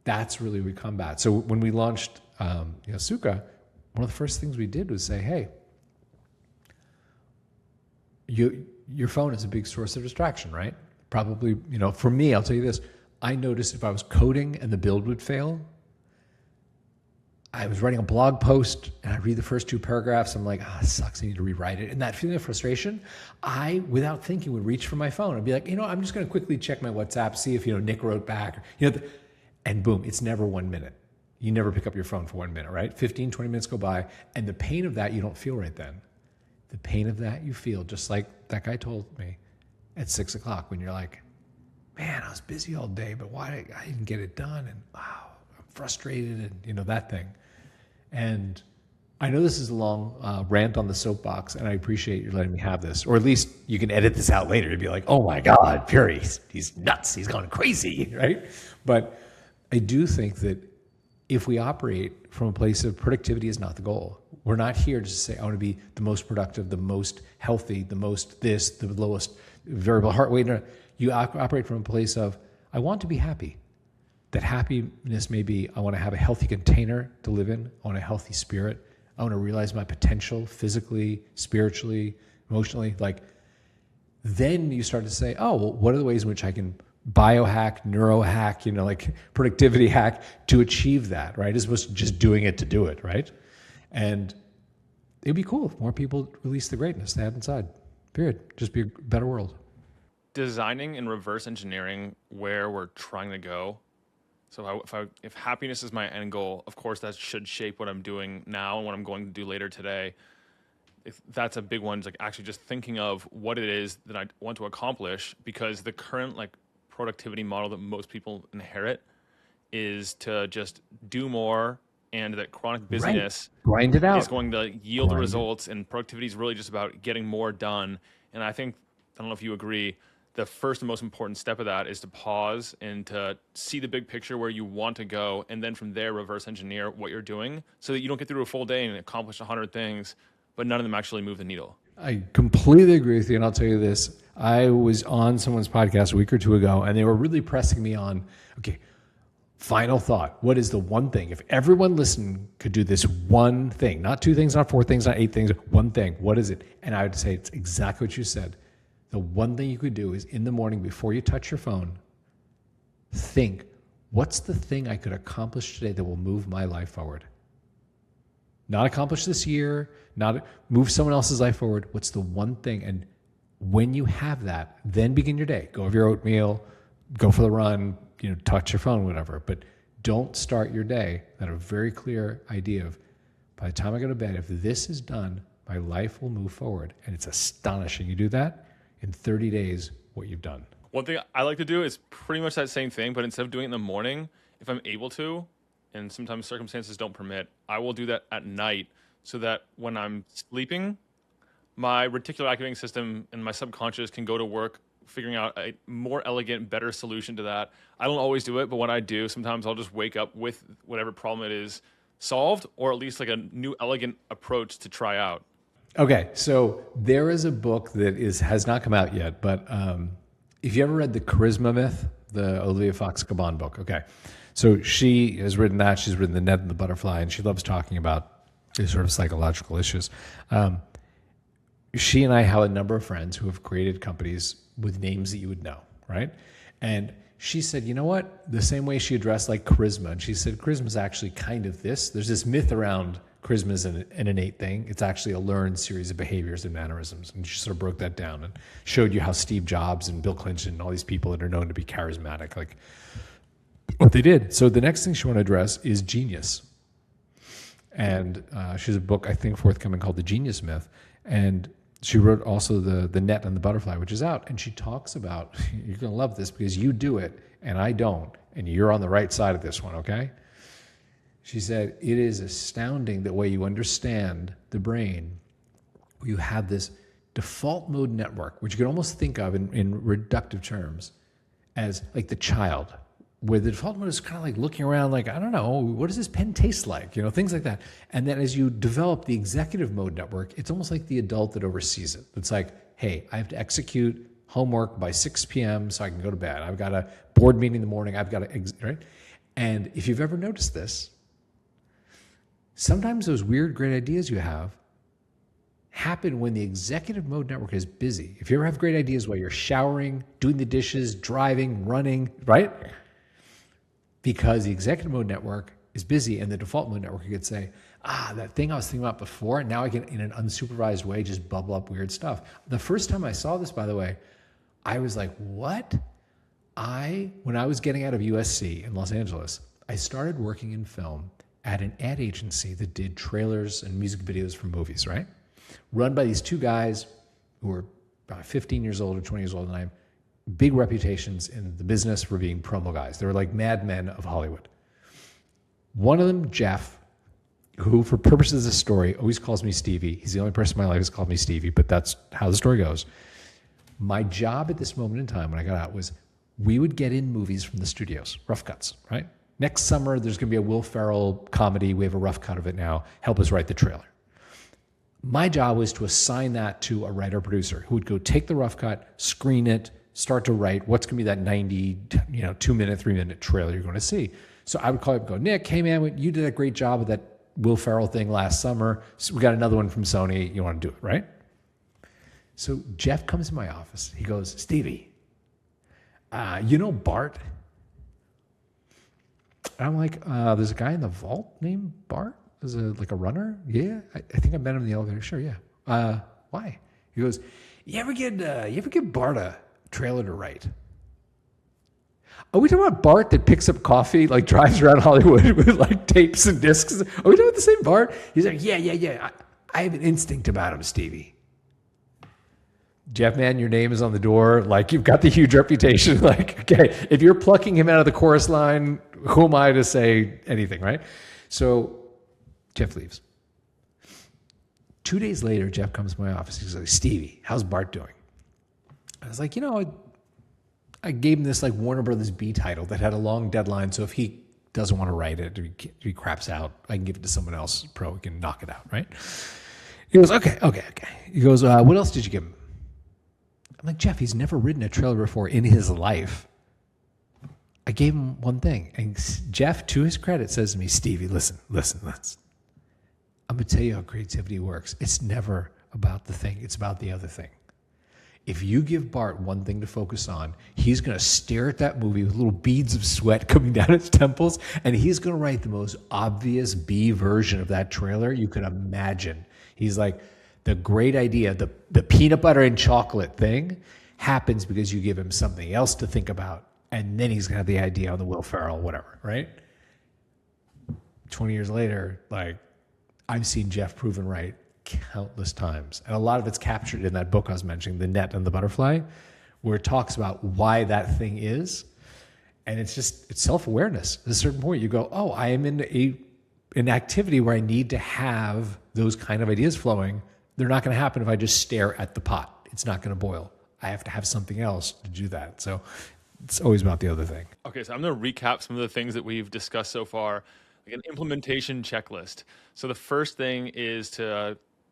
[SPEAKER 2] that's really what we combat. So when we launched, Sukha, one of the first things we did was say, hey, your phone is a big source of distraction, right? Probably, for me, I'll tell you this. I noticed if I was coding and the build would fail, I was writing a blog post and I read the first two paragraphs. I'm like, it sucks. I need to rewrite it. And that feeling of frustration, I, without thinking, would reach for my phone and be like, I'm just going to quickly check my WhatsApp, see if, Nick wrote back. And boom, it's never 1 minute. You never pick up your phone for 1 minute, right? 15, 20 minutes go by. And the pain of that, you don't feel right then. The pain of that you feel, just like that guy told me at 6 o'clock when you're like, man, I was busy all day, but why I didn't get it done? And wow, I'm frustrated and, that thing. And I know this is a long rant on the soapbox, and I appreciate you letting me have this. Or at least you can edit this out later to be like, oh my God, Puri, he's nuts. He's gone crazy, right? But I do think that if we operate from a place of productivity is not the goal. We're not here to say, I want to be the most productive, the most healthy, the most this, the lowest variable heart rate. No, you operate from a place of, I want to be happy. That happiness may be, I want to have a healthy container to live in. I want a healthy spirit. I want to realize my potential physically, spiritually, emotionally. Then you start to say, oh, well, what are the ways in which I can biohack, neurohack, productivity hack to achieve that, right? As opposed to just doing it to do it, right? And it'd be cool if more people release the greatness they have inside, period. Just be a better world.
[SPEAKER 1] Designing and reverse engineering where we're trying to go. So if happiness is my end goal, of course that should shape what I'm doing now and what I'm going to do later today. That's a big one, is actually just thinking of what it is that I want to accomplish, because the current productivity model that most people inherit is to just do more, and that chronic busyness
[SPEAKER 2] grind it out
[SPEAKER 1] is going to yield the results, and productivity is really just about getting more done. And I don't know if you agree, the first and most important step of that is to pause and to see the big picture where you want to go, and then from there reverse engineer what you're doing so that you don't get through a full day and accomplish 100 things, but none of them actually move the needle.
[SPEAKER 2] I completely agree with you, and I'll tell you this. I was on someone's podcast a week or two ago, and they were really pressing me on, okay, Final thought. What is the one thing? If everyone listening could do this one thing, not 2 things, not 4 things, not 8 things, one thing, what is it? And I would say it's exactly what you said. The one thing you could do is in the morning before you touch your phone, think, what's the thing I could accomplish today that will move my life forward? Not accomplish this year, not move someone else's life forward. What's the one thing? And when you have that, then begin your day. Go have your oatmeal, go for the run, touch your phone, whatever. But don't start your day without a very clear idea of, by the time I go to bed, if this is done, my life will move forward. And it's astonishing. You do that in 30 days, what you've done.
[SPEAKER 1] One thing I like to do is pretty much that same thing, but instead of doing it in the morning, if I'm able to, and sometimes circumstances don't permit, I will do that at night so that when I'm sleeping, my reticular activating system and my subconscious can go to work figuring out a more elegant, better solution to that. I don't always do it, but when I do, sometimes I'll just wake up with whatever problem it is solved, or at least like a new elegant approach to try out.
[SPEAKER 2] Okay, so there is a book that has not come out yet, but if you ever read The Charisma Myth, the Olivia Fox Caban book, okay. So she has written that, she's written The Net and the Butterfly, and she loves talking about these sort of psychological issues. She and I have a number of friends who have created companies with names that you would know, right? And she said, you know what? The same way she addressed like charisma, and she said, charisma is actually kind of this. There's this myth around charisma is an innate thing. It's actually a learned series of behaviors and mannerisms. And she sort of broke that down and showed you how Steve Jobs and Bill Clinton and all these people that are known to be charismatic, like what they did. So the next thing she wanted to address is genius. And she has a book, I think, forthcoming called The Genius Myth. And she wrote also the Net and the Butterfly, which is out. And she talks about, you're going to love this because you do it and I don't. And you're on the right side of this one, okay? She said, it is astounding the way you understand the brain. You have this default mode network, which you can almost think of in reductive terms as like the child, where the default mode is kind of like looking around like, I don't know, what does this pen taste like? Things like that. And then as you develop the executive mode network, it's almost like the adult that oversees it. It's like, hey, I have to execute homework by 6 p.m. so I can go to bed. I've got a board meeting in the morning. I've got to, right? And if you've ever noticed this, sometimes those weird, great ideas you have happen when the executive mode network is busy. If you ever have great ideas while you're showering, doing the dishes, driving, running, right? Because the executive mode network is busy and the default mode network, you could say, that thing I was thinking about before, now I can, in an unsupervised way, just bubble up weird stuff. The first time I saw this, by the way, I was like, what? When I was getting out of USC in Los Angeles, I started working in film at an ad agency that did trailers and music videos for movies, right? Run by these two guys who were about 15 years old or 20 years old, and I'm big reputations in the business for being promo guys. They were like madmen of Hollywood. One of them, Jeff, who for purposes of the story always calls me Stevie. He's the only person in my life who's called me Stevie, but that's how the story goes. My job at this moment in time when I got out was we would get in movies from the studios, rough cuts, right? Next summer, there's going to be a Will Ferrell comedy. We have a rough cut of it now. Help us write the trailer. My job was to assign that to a writer-producer who would go take the rough cut, screen it, start to write what's going to be that 90, 2-minute, 3-minute trailer you're going to see. So I would call up and go, Nick, hey man, you did a great job of that Will Ferrell thing last summer. So we got another one from Sony. You want to do it, right? So Jeff comes to my office. He goes, Stevie, you know Bart? And I'm like, there's a guy in the vault named Bart? Is it like a runner? Yeah, I think I met him in the elevator. Sure, yeah. Why? He goes, you ever give Bart a trailer to write? Are we talking about Bart that picks up coffee, like drives around Hollywood with like tapes and discs? Are we talking about the same Bart? He's like, yeah. I have an instinct about him, Stevie. Jeff, man, your name is on the door. Like, you've got the huge reputation. Like, okay, if you're plucking him out of the chorus line, who am I to say anything, right? So Jeff leaves. 2 days later, Jeff comes to my office. He's like, Stevie, how's Bart doing? I was like, I gave him this like Warner Brothers B title that had a long deadline. So if he doesn't want to write it, or he craps out, I can give it to someone else. Pro, he can knock it out, right? He goes, okay. He goes, what else did you give him? I'm like, Jeff, he's never written a trailer before in his life. I gave him one thing. And Jeff, to his credit, says to me, Stevie, listen. I'm going to tell you how creativity works. It's never about the thing. It's about the other thing. If you give Bart one thing to focus on, he's going to stare at that movie with little beads of sweat coming down his temples, and he's going to write the most obvious B version of that trailer you could imagine. He's like, the great idea, the peanut butter and chocolate thing happens because you give him something else to think about, and then he's going to have the idea on the Will Ferrell, whatever, right? 20 years later, like, I've seen Jeff proven right countless times. And a lot of it's captured in that book I was mentioning, The Net and the Butterfly, where it talks about why that thing is. And it's self-awareness. At a certain point, you go, oh, I am in an activity where I need to have those kind of ideas flowing. They're not going to happen if I just stare at the pot. It's not going to boil. I have to have something else to do that. So it's always about the other thing.
[SPEAKER 1] Okay, so I'm going to recap some of the things that we've discussed so far, like an implementation checklist. So the first thing is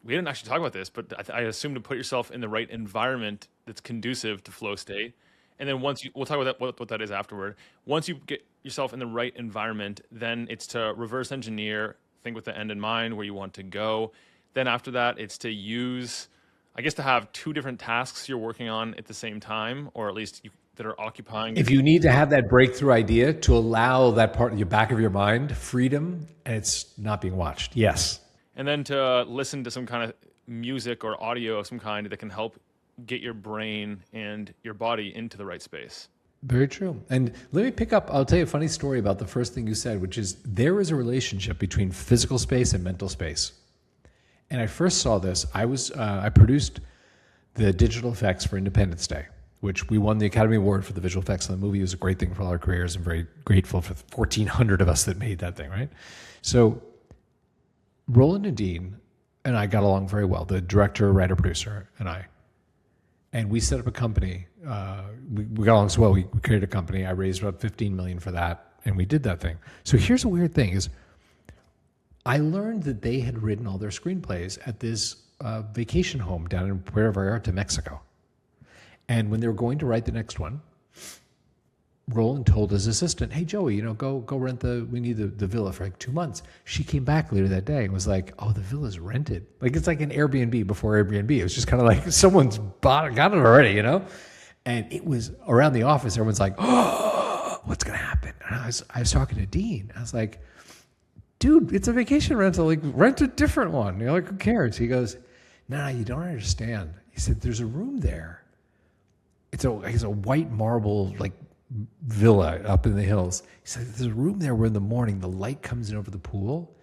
[SPEAKER 1] we didn't actually talk about this, but I assume to put yourself in the right environment that's conducive to flow state. And then we'll talk about what that is afterward. Once you get yourself in the right environment, then it's to reverse engineer, think with the end in mind, where you want to go. Then after that, it's to to have two different tasks you're working on at the same time, or at least that are occupying.
[SPEAKER 2] If you need to have that breakthrough idea to allow that part of your back of your mind freedom, and it's not being watched. Yes.
[SPEAKER 1] And then to listen to some kind of music or audio of some kind that can help get your brain and your body into the right space.
[SPEAKER 2] Very true. And let me pick up, I'll tell you a funny story about the first thing you said, which is there is a relationship between physical space and mental space. And I first saw this, I produced the digital effects for Independence Day, which we won the Academy Award for the visual effects on the movie. It was a great thing for all our careers. I'm very grateful for the 1,400 of us that made that thing, right? So Roland and Dean and I got along very well, the director, writer, producer, and I. And we set up a company. We got along so well, we created a company. I raised about $15 million for that, and we did that thing. So here's a weird thing is I learned that they had written all their screenplays at this vacation home down in Puerto Vallarta, Mexico. And when they were going to write the next one, Roland told his assistant, hey, Joey, go rent we need the villa for like 2 months. She came back later that day and was like, oh, the villa's rented. Like, it's like an Airbnb before Airbnb. It was just kind of like someone's got it already, And it was around the office. Everyone's like, oh, what's going to happen? And I was talking to Dean. I was like, dude, it's a vacation rental. Like, rent a different one. Like, who cares? He goes, no, you don't understand. He said, there's a room there. It's a white marble, like, villa up in the hills. He said, there's a room there where in the morning the light comes in over the pool.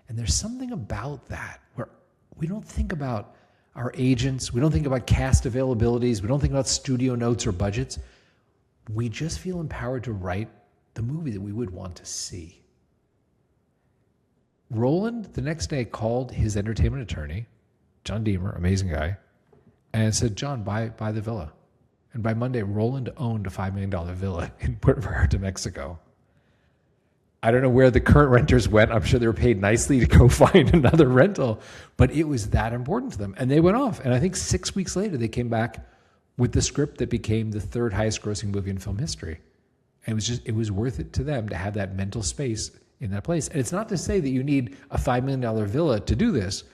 [SPEAKER 2] And there's something about that where we don't think about our agents. We don't think about cast availabilities. We don't think about studio notes or budgets. We just feel empowered to write the movie that we would want to see. Roland, the next day, called his entertainment attorney, John Deemer, amazing guy, and said, John, buy the villa. And by Monday, Roland owned a $5 million villa in Puerto Vallarta, Mexico. I don't know where the current renters went. I'm sure they were paid nicely to go find another rental, but it was that important to them. And they went off. And I think 6 weeks later, they came back with the script that became the third highest grossing movie in film history. And it was worth it to them to have that mental space in that place. And it's not to say that you need a $5 million villa to do this.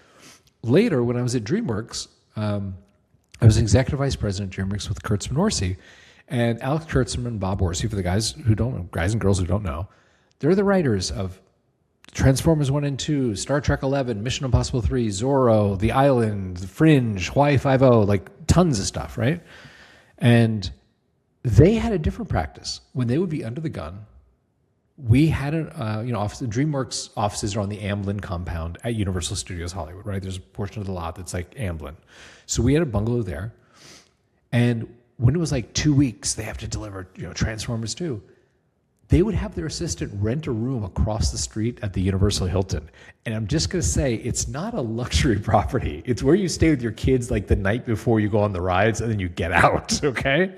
[SPEAKER 2] Later, when I was at DreamWorks, I was executive vice president at DreamWorks with Kurtzman Orsi. And Alex Kurtzman and Bob Orsi, for the guys and girls who don't know, they're the writers of Transformers 1 and 2, Star Trek 11, Mission Impossible 3, Zorro, The Island, Fringe, Hawaii Five-0, like tons of stuff, right? And they had a different practice. When they would be under the gun, we had an office. DreamWorks offices are on the Amblin compound at Universal Studios Hollywood, right? There's a portion of the lot that's like Amblin. So we had a bungalow there. And when it was like 2 weeks, they have to deliver, Transformers 2. They would have their assistant rent a room across the street at the Universal Hilton. And I'm just going to say, it's not a luxury property. It's where you stay with your kids like the night before you go on the rides and then you get out, okay?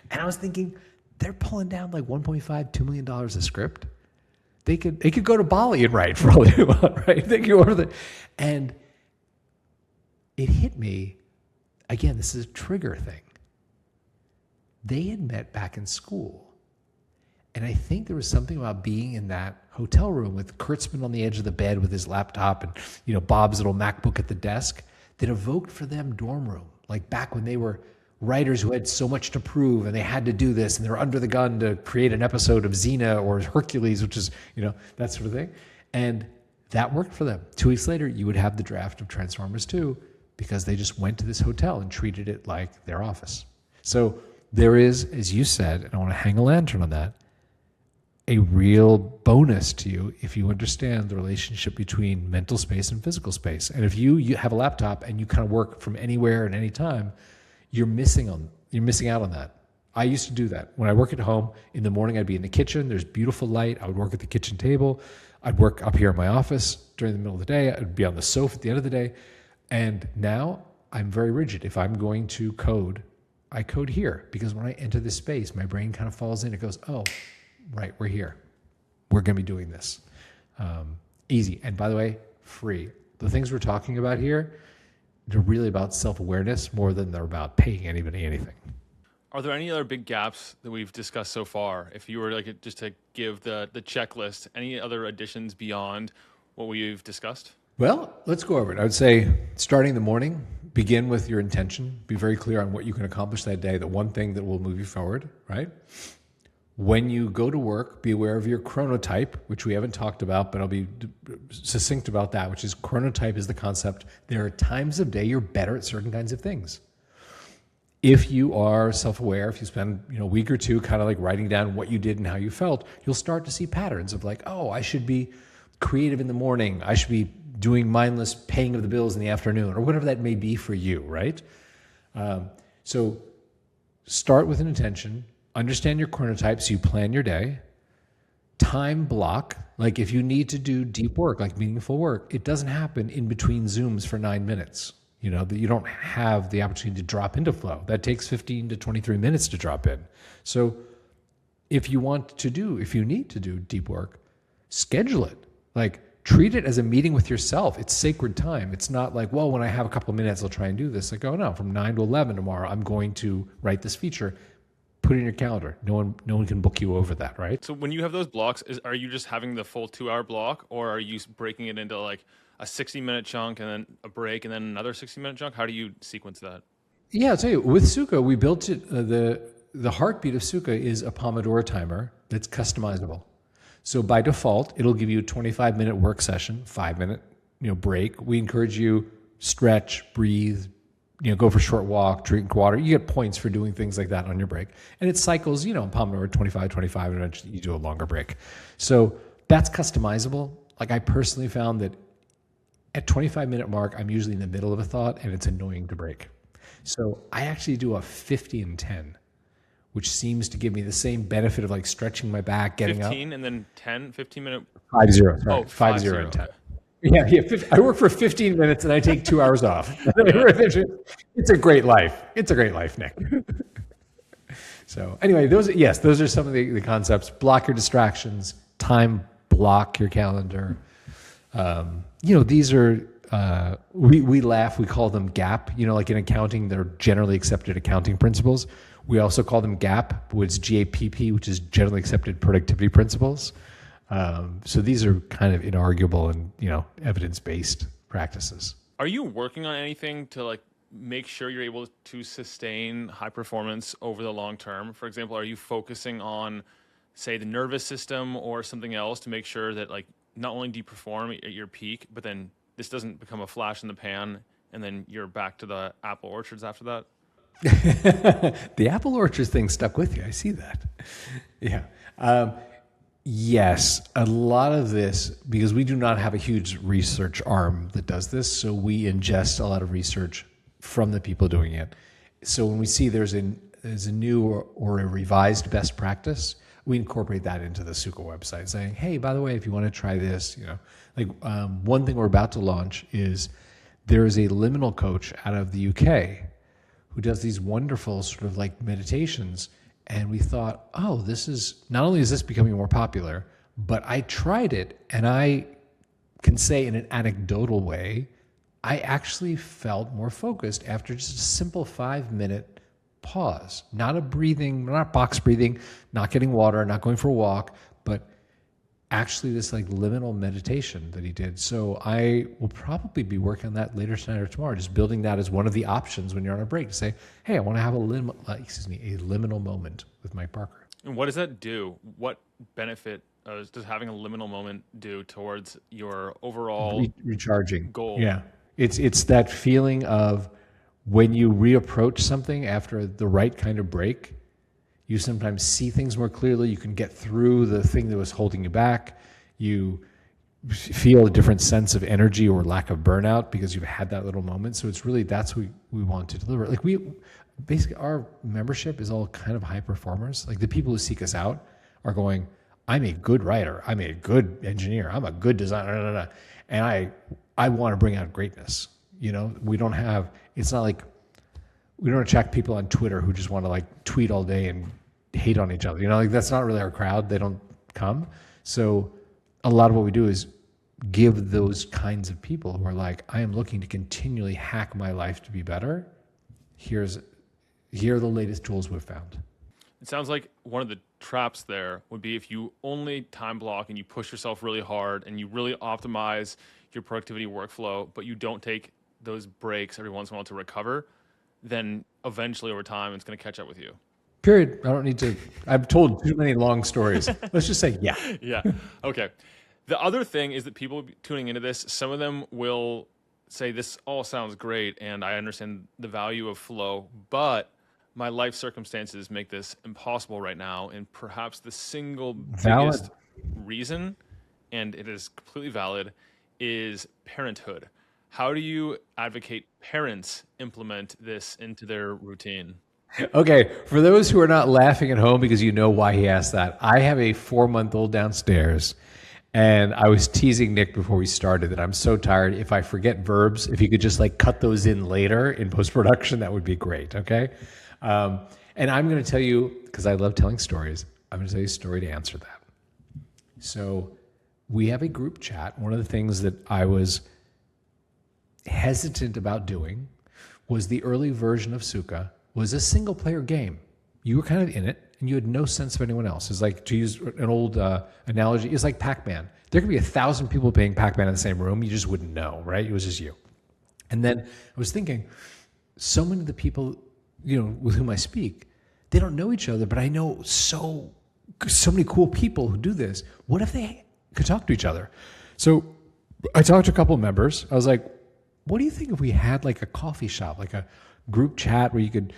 [SPEAKER 2] And I was thinking, they're pulling down like $1.5, $2 million a script. They could go to Bali and write for all they want, right? They could order and it hit me, again, this is a trigger thing. They had met back in school. And I think there was something about being in that hotel room with Kurtzman on the edge of the bed with his laptop and, Bob's little MacBook at the desk that evoked for them dorm room. Like back when they were writers who had so much to prove and they had to do this and they were under the gun to create an episode of Xena or Hercules, which is, that sort of thing. And that worked for them. 2 weeks later, you would have the draft of Transformers 2 because they just went to this hotel and treated it like their office. So there is, as you said, and I want to hang a lantern on that, a real bonus to you if you understand the relationship between mental space and physical space. And if you have a laptop and you kind of work from anywhere and anytime, you're missing out on that. I used to do that. When I work at home, in the morning I'd be in the kitchen, there's beautiful light, I would work at the kitchen table, I'd work up here in my office during the middle of the day, I'd be on the sofa at the end of the day. And now I'm very rigid. If I'm going to code, I code here, because when I enter this space, my brain kind of falls in, it goes, oh, right, we're here. We're going to be doing this. Easy. And by the way, free. The things we're talking about here, they're really about self-awareness more than they're about paying anybody anything.
[SPEAKER 1] Are there any other big gaps that we've discussed so far? If you were just to give the checklist, any other additions beyond what we've discussed?
[SPEAKER 2] Well, let's go over it. I would say starting the morning, begin with your intention. Be very clear on what you can accomplish that day, the one thing that will move you forward, right? When you go to work, be aware of your chronotype, which we haven't talked about, but I'll be succinct about that, which is chronotype is the concept. There are times of day you're better at certain kinds of things. If you are self-aware, if you spend a week or two kind of like writing down what you did and how you felt, you'll start to see patterns of like, oh, I should be creative in the morning. I should be doing mindless paying of the bills in the afternoon, or whatever that may be for you, right? So start with an intention. Understand your chronotype so you plan your day. Time block, like if you need to do deep work, like meaningful work, it doesn't happen in between Zooms for 9 minutes. That you don't have the opportunity to drop into flow. That takes 15 to 23 minutes to drop in. So if you need to do deep work, schedule it. Like treat it as a meeting with yourself. It's sacred time. It's not like, well, when I have a couple of minutes, I'll try and do this. Like, oh no, from 9 to 11 tomorrow, I'm going to write this feature. Put it in your calendar. No one can book you over that, right?
[SPEAKER 1] So when you have those blocks, are you just having the full 2-hour block, or are you breaking it into like a 60-minute chunk and then a break and then another 60-minute chunk? How do you sequence that?
[SPEAKER 2] Yeah, I'll tell you. With Sukha, we built it. The heartbeat of Sukha is a Pomodoro timer that's customizable. So by default, it'll give you a 25-minute work session, 5-minute break. We encourage you stretch, breathe, go for a short walk, drink water. You get points for doing things like that on your break. And it cycles, Pomodoro 25, 25, and eventually you do a longer break. So that's customizable. Like I personally found that at 25-minute mark, I'm usually in the middle of a thought and it's annoying to break. So I actually do a 50 and 10, which seems to give me the same benefit of like stretching my back, getting
[SPEAKER 1] 15
[SPEAKER 2] up.
[SPEAKER 1] and then 10, 15-minute?
[SPEAKER 2] 5-0, sorry.
[SPEAKER 1] Oh,
[SPEAKER 2] 5-0 and 10. Yeah. I work for 15 minutes and I take 2 hours off. It's a great life. It's a great life, Nick. So anyway, those are some of the concepts. Block your distractions, time block your calendar. These are, we laugh, we call them GAP, like in accounting, they're generally accepted accounting principles. We also call them GAP, which is GAPP, which is generally accepted productivity principles. So these are kind of inarguable and, evidence-based practices.
[SPEAKER 1] Are you working on anything to like make sure you're able to sustain high performance over the long term? For example, are you focusing on, say, the nervous system or something else to make sure that like not only do you perform at your peak, but then this doesn't become a flash in the pan and then you're back to the apple orchards after that?
[SPEAKER 2] The apple orchards thing stuck with you. I see that. Yeah. Yes, a lot of this, because we do not have a huge research arm that does this, so we ingest a lot of research from the people doing it. So when we see there's a new or a revised best practice, we incorporate that into the Sukha website, saying, hey, by the way, if you want to try this, one thing we're about to launch is there is a liminal coach out of the UK who does these wonderful sort of like meditations. And we thought, oh, not only is this becoming more popular, but I tried it and I can say in an anecdotal way, I actually felt more focused after just a simple 5-minute pause, not a breathing, not box breathing, not getting water, not going for a walk, but actually this like liminal meditation that he did. So I will probably be working on that later tonight or tomorrow, just building that as one of the options when you're on a break to say, hey, I want to have a liminal moment with Mike Parker.
[SPEAKER 1] And what does that do? What benefit does having a liminal moment do towards your overall
[SPEAKER 2] Recharging
[SPEAKER 1] goal?
[SPEAKER 2] Yeah. It's that feeling of when you reapproach something after the right kind of break, you sometimes see things more clearly. You can get through the thing that was holding you back. You feel a different sense of energy or lack of burnout because you've had that little moment. So it's really, that's what we want to deliver. Like basically our membership is all kind of high performers. Like the people who seek us out are going, I'm a good writer. I'm a good engineer. I'm a good designer. And I want to bring out greatness. You know, it's not like we don't attract people on Twitter who just want to like tweet all day and hate on each other. You know, like that's not really our crowd. They don't come. So a lot of what we do is give those kinds of people who are like, I am looking to continually hack my life to be better. Here are the latest tools we've found.
[SPEAKER 1] It sounds like one of the traps there would be if you only time block and you push yourself really hard and you really optimize your productivity workflow, but you don't take those breaks every once in a while to recover, then eventually over time it's going to catch up with you.
[SPEAKER 2] Period. I don't need to. I've told too many long stories. Let's just say, yeah.
[SPEAKER 1] Yeah. Okay. The other thing is that people tuning into this, some of them will say, this all sounds great and I understand the value of flow, but my life circumstances make this impossible right now. And perhaps the single biggest reason, and it is completely valid, is parenthood. How do you advocate parents implement this into their routine?
[SPEAKER 2] Okay, for those who are not laughing at home because you know why he asked that, I have a 4-month-old downstairs, and I was teasing Nick before we started that I'm so tired. If I forget verbs, if you could just like cut those in later in post-production, that would be great, okay? And I'm going to tell you, because I love telling stories, I'm going to tell you a story to answer that. So we have a group chat. One of the things that I was hesitant about doing was the early version of Sukha was a single player game. You were kind of in it and you had no sense of anyone else. It's like, to use an old analogy, it's like Pac-Man. There could be 1,000 people playing Pac-Man in the same room. You just wouldn't know, right? It was just you. And then I was thinking, so many of the people, you know, with whom I speak, they don't know each other, but I know so many cool people who do this. What if they could talk to each other? So I talked to a couple of members. I was like, what do you think if we had like a coffee shop, like a group chat where you could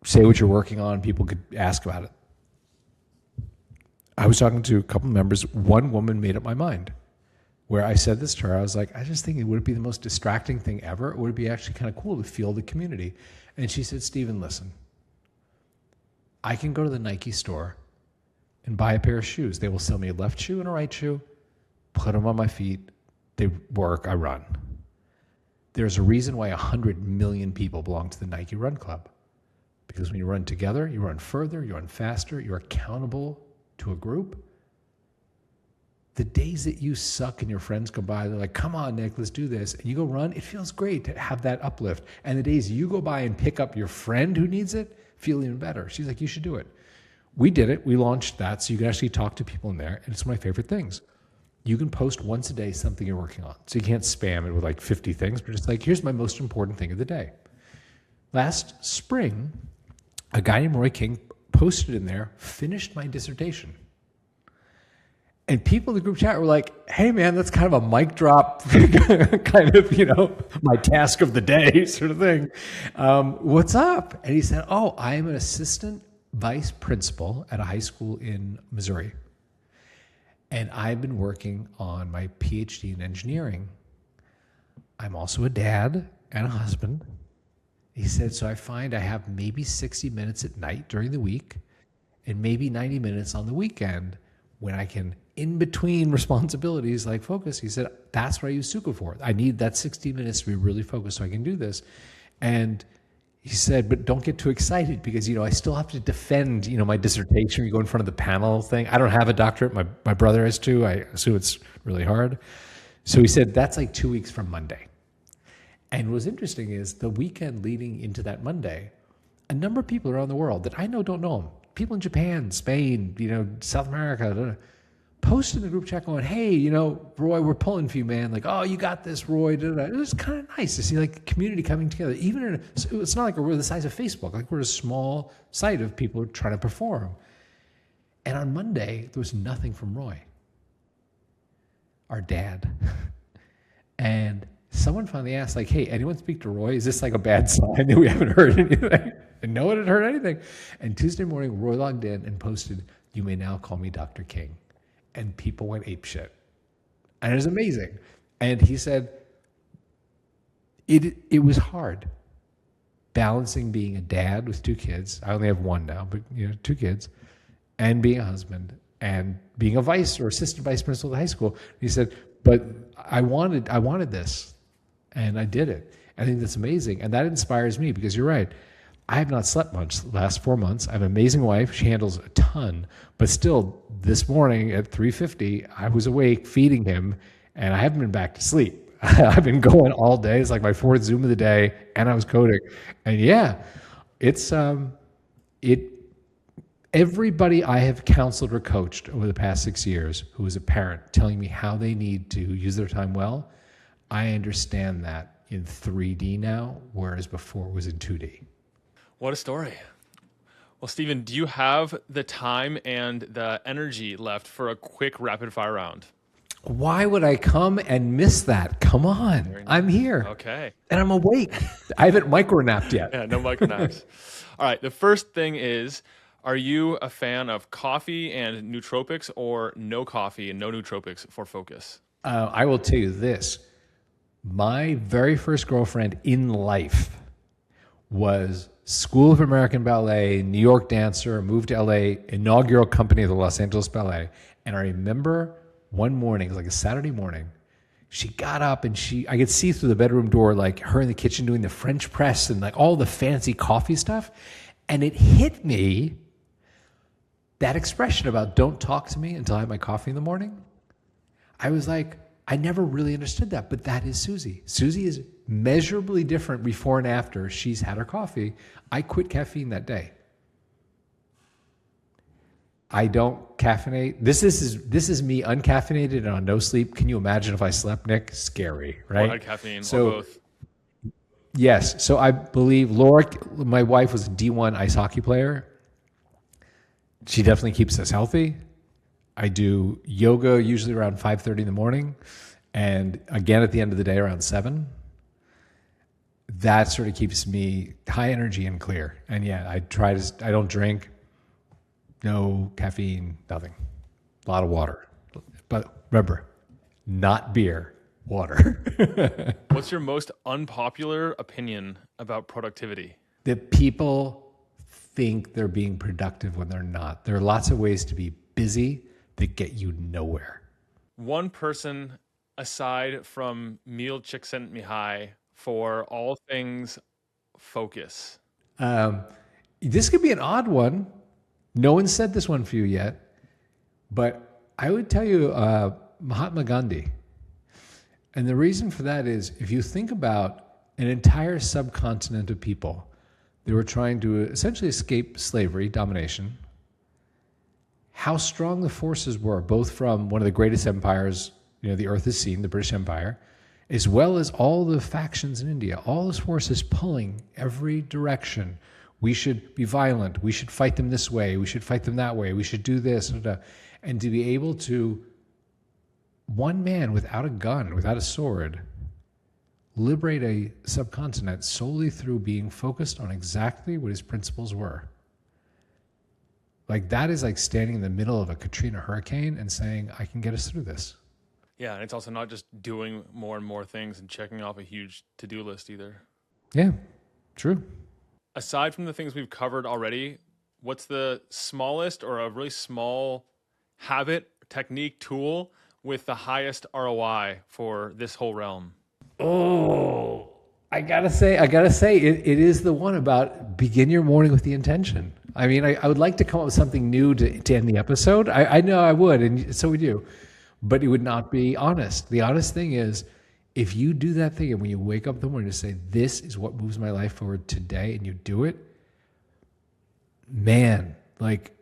[SPEAKER 2] say what you're working on, people could ask about it? I was talking to a couple of members. One woman made up my mind where I said this to her. I was like, I just think, would it be the most distracting thing ever? Or would it be actually kind of cool to feel the community? And she said, Stephen, listen, I can go to the Nike store and buy a pair of shoes. They will sell me a left shoe and a right shoe, put them on my feet. They work, I run. There's a reason why 100 million people belong to the Nike Run Club. Because when you run together, you run further, you run faster, you're accountable to a group. The days that you suck and your friends come by, they're like, come on, Nick, let's do this. And you go run, it feels great to have that uplift. And the days you go by and pick up your friend who needs it, feel even better. She's like, you should do it. We did it. We launched that so you can actually talk to people in there. And it's one of my favorite things. You can post once a day something you're working on. So you can't spam it with like 50 things, but it's like, here's my most important thing of the day. Last spring, a guy named Roy King posted in there, finished my dissertation. And people in the group chat were like, hey man, that's kind of a mic drop, kind of, you know, my task of the day sort of thing. What's up? And he said, oh, I am an assistant vice principal at a high school in Missouri. And I've been working on my PhD in engineering. I'm also a dad and a husband. He said, so I find I have maybe 60 minutes at night during the week and maybe 90 minutes on the weekend when I can, in between responsibilities, like focus. He said, that's what I use Sukha for. I need that 60 minutes to be really focused so I can do this. And he said, but don't get too excited because, you know, I still have to defend, you know, my dissertation. You go in front of the panel thing. I don't have a doctorate. My brother has two. I assume it's really hard. So he said, that's like 2 weeks from Monday. And what's interesting is the weekend leading into that Monday, a number of people around the world that I know don't know him. People in Japan, Spain, South America, posted in the group chat going, hey, Roy, we're pulling for you, man. Like, oh, you got this, Roy. It was kind of nice to see like community coming together. It's not like we're the size of Facebook. Like we're a small site of people trying to perform. And on Monday, there was nothing from Roy, our dad. And someone finally asked, like, hey, anyone speak to Roy? Is this like a bad sign that we haven't heard anything? And no one had heard anything. And Tuesday morning, Roy logged in and posted, you may now call me Dr. King. And people went apeshit. And it was amazing. And he said, it was hard balancing being a dad with 2 kids. I only have 1 now, but 2 kids, and being a husband, and being a vice or assistant vice principal at high school. He said, but I wanted this, and I did it. I think that's amazing. And that inspires me because you're right. I have not slept much the last 4 months. I have an amazing wife. She handles a ton. But still, this morning at 3:50, I was awake feeding him, and I haven't been back to sleep. I've been going all day. It's like my 4th Zoom of the day, and I was coding. And yeah, it's everybody I have counseled or coached over the past 6 years who is a parent telling me how they need to use their time well, I understand that in 3D now, whereas before it was in 2D.
[SPEAKER 1] What a story. Well, Stephen, do you have the time and the energy left for a quick rapid fire round?
[SPEAKER 2] Why would I come and miss that? Come on. Nice. I'm here.
[SPEAKER 1] Okay.
[SPEAKER 2] And I'm awake. I haven't micro-napped yet.
[SPEAKER 1] Yeah, no micro-naps. All right. The first thing is, are you a fan of coffee and nootropics or no coffee and no nootropics for focus?
[SPEAKER 2] I will tell you this. My very first girlfriend in life was School of American Ballet, New York dancer, moved to LA, inaugural company of the Los Angeles Ballet. And I remember one morning, it was like a Saturday morning, she got up and I could see through the bedroom door, like her in the kitchen doing the French press and like all the fancy coffee stuff. And it hit me, that expression about don't talk to me until I have my coffee in the morning. I was like, I never really understood that, but that is Susie. Susie is measurably different before and after she's had her coffee. I quit caffeine that day. I don't caffeinate. This is me uncaffeinated and on no sleep. Can you imagine if I slept, Nick? Scary, right?
[SPEAKER 1] Or had caffeine, or both.
[SPEAKER 2] Yes. So I believe Laura, my wife, was a D1 ice hockey player. She definitely keeps us healthy. I do yoga usually around 5:30 in the morning, and again at the end of the day around 7. That sort of keeps me high energy and clear. And yeah, I don't drink, no caffeine, nothing. A lot of water. But remember, not beer, water.
[SPEAKER 1] What's your most unpopular opinion about productivity?
[SPEAKER 2] That people think they're being productive when they're not. There are lots of ways to be busy that get you nowhere.
[SPEAKER 1] One person aside from Neil Csikszentmihalyi for all things focus.
[SPEAKER 2] This could be an odd one. No one said this one for you yet, but I would tell you Mahatma Gandhi. And the reason for that is if you think about an entire subcontinent of people that were trying to essentially escape slavery, domination, how strong the forces were, both from one of the greatest empires, the earth has seen, the British Empire, as well as all the factions in India, all those forces pulling every direction. We should be violent. We should fight them this way. We should fight them that way. We should do this. And to be able to, one man without a gun, without a sword, liberate a subcontinent solely through being focused on exactly what his principles were. Like that is like standing in the middle of a Katrina hurricane and saying, I can get us through this.
[SPEAKER 1] Yeah, and it's also not just doing more and more things and checking off a huge to-do list either.
[SPEAKER 2] Yeah, true.
[SPEAKER 1] Aside from the things we've covered already, what's the smallest or a really small habit, technique, tool with the highest ROI for this whole realm?
[SPEAKER 2] Oh, I gotta say, it is the one about begin your morning with the intention. I mean, I would like to come up with something new to end the episode. I know I would, and so would you. But it would not be honest. The honest thing is, if you do that thing and when you wake up in the morning to say, this is what moves my life forward today, and you do it, man, like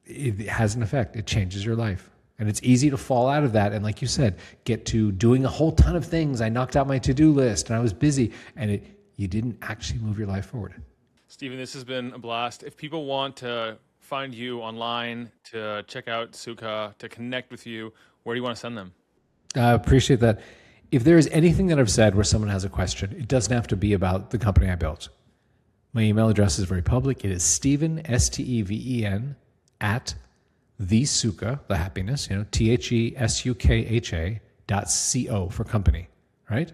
[SPEAKER 2] it has an effect. It changes your life. And it's easy to fall out of that. And like you said, get to doing a whole ton of things. I knocked out my to-do list and I was busy, and you didn't actually move your life forward.
[SPEAKER 1] Stephen, this has been a blast. If people want to find you online, to check out Sukha, to connect with you, where do you want to send them?
[SPEAKER 2] I appreciate that. If there is anything that I've said where someone has a question, it doesn't have to be about the company I built. My email address is very public. It is Steven, Steven, at the Sukha, the happiness, THESUKHA.co for company, right?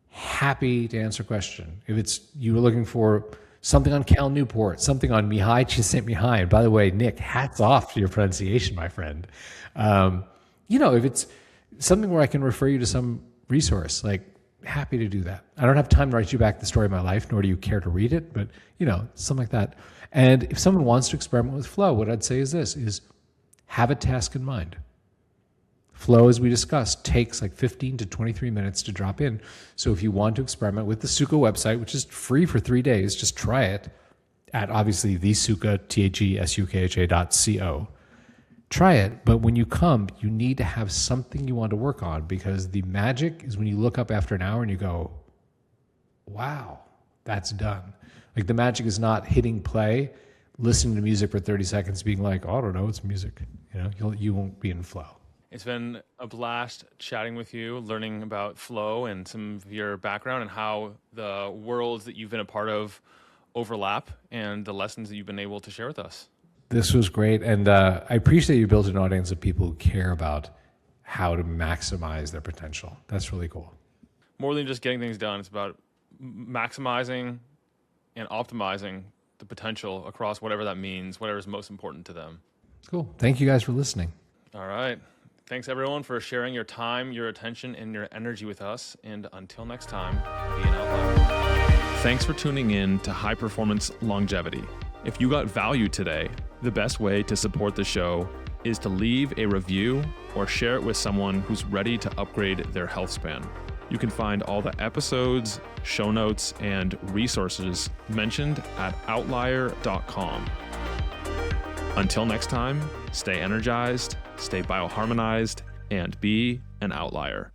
[SPEAKER 2] Happy to answer a question. If it's you were looking for something on Cal Newport, something on Mihai Csikszentmihalyi. And by the way, Nick, hats off to your pronunciation, my friend. If it's something where I can refer you to some resource, like happy to do that. I don't have time to write you back the story of my life, nor do you care to read it, but something like that. And if someone wants to experiment with flow, what I'd say is this, is have a task in mind. Flow, as we discussed, takes like 15 to 23 minutes to drop in. So if you want to experiment with the Sukha website, which is free for 3 days, just try it at obviously the Sukha, THESUKHA.co. Try it, but when you come, you need to have something you want to work on, because the magic is when you look up after an hour and you go, wow, that's done. Like the magic is not hitting play, listening to music for 30 seconds, being like, oh, I don't know, it's music. You won't be in flow.
[SPEAKER 1] It's been a blast chatting with you, learning about flow and some of your background and how the worlds that you've been a part of overlap and the lessons that you've been able to share with us.
[SPEAKER 2] This was great. And I appreciate you built an audience of people who care about how to maximize their potential. That's really cool.
[SPEAKER 1] More than just getting things done, it's about maximizing and optimizing the potential across whatever that means, whatever is most important to them.
[SPEAKER 2] Cool. Thank you guys for listening.
[SPEAKER 1] All right. Thanks, everyone, for sharing your time, your attention, and your energy with us. And until next time, be an outlier. Thanks for tuning in to High Performance Longevity. If you got value today, the best way to support the show is to leave a review or share it with someone who's ready to upgrade their health span. You can find all the episodes, show notes, and resources mentioned at outlier.com. Until next time, stay energized, stay bioharmonized, and be an outlier.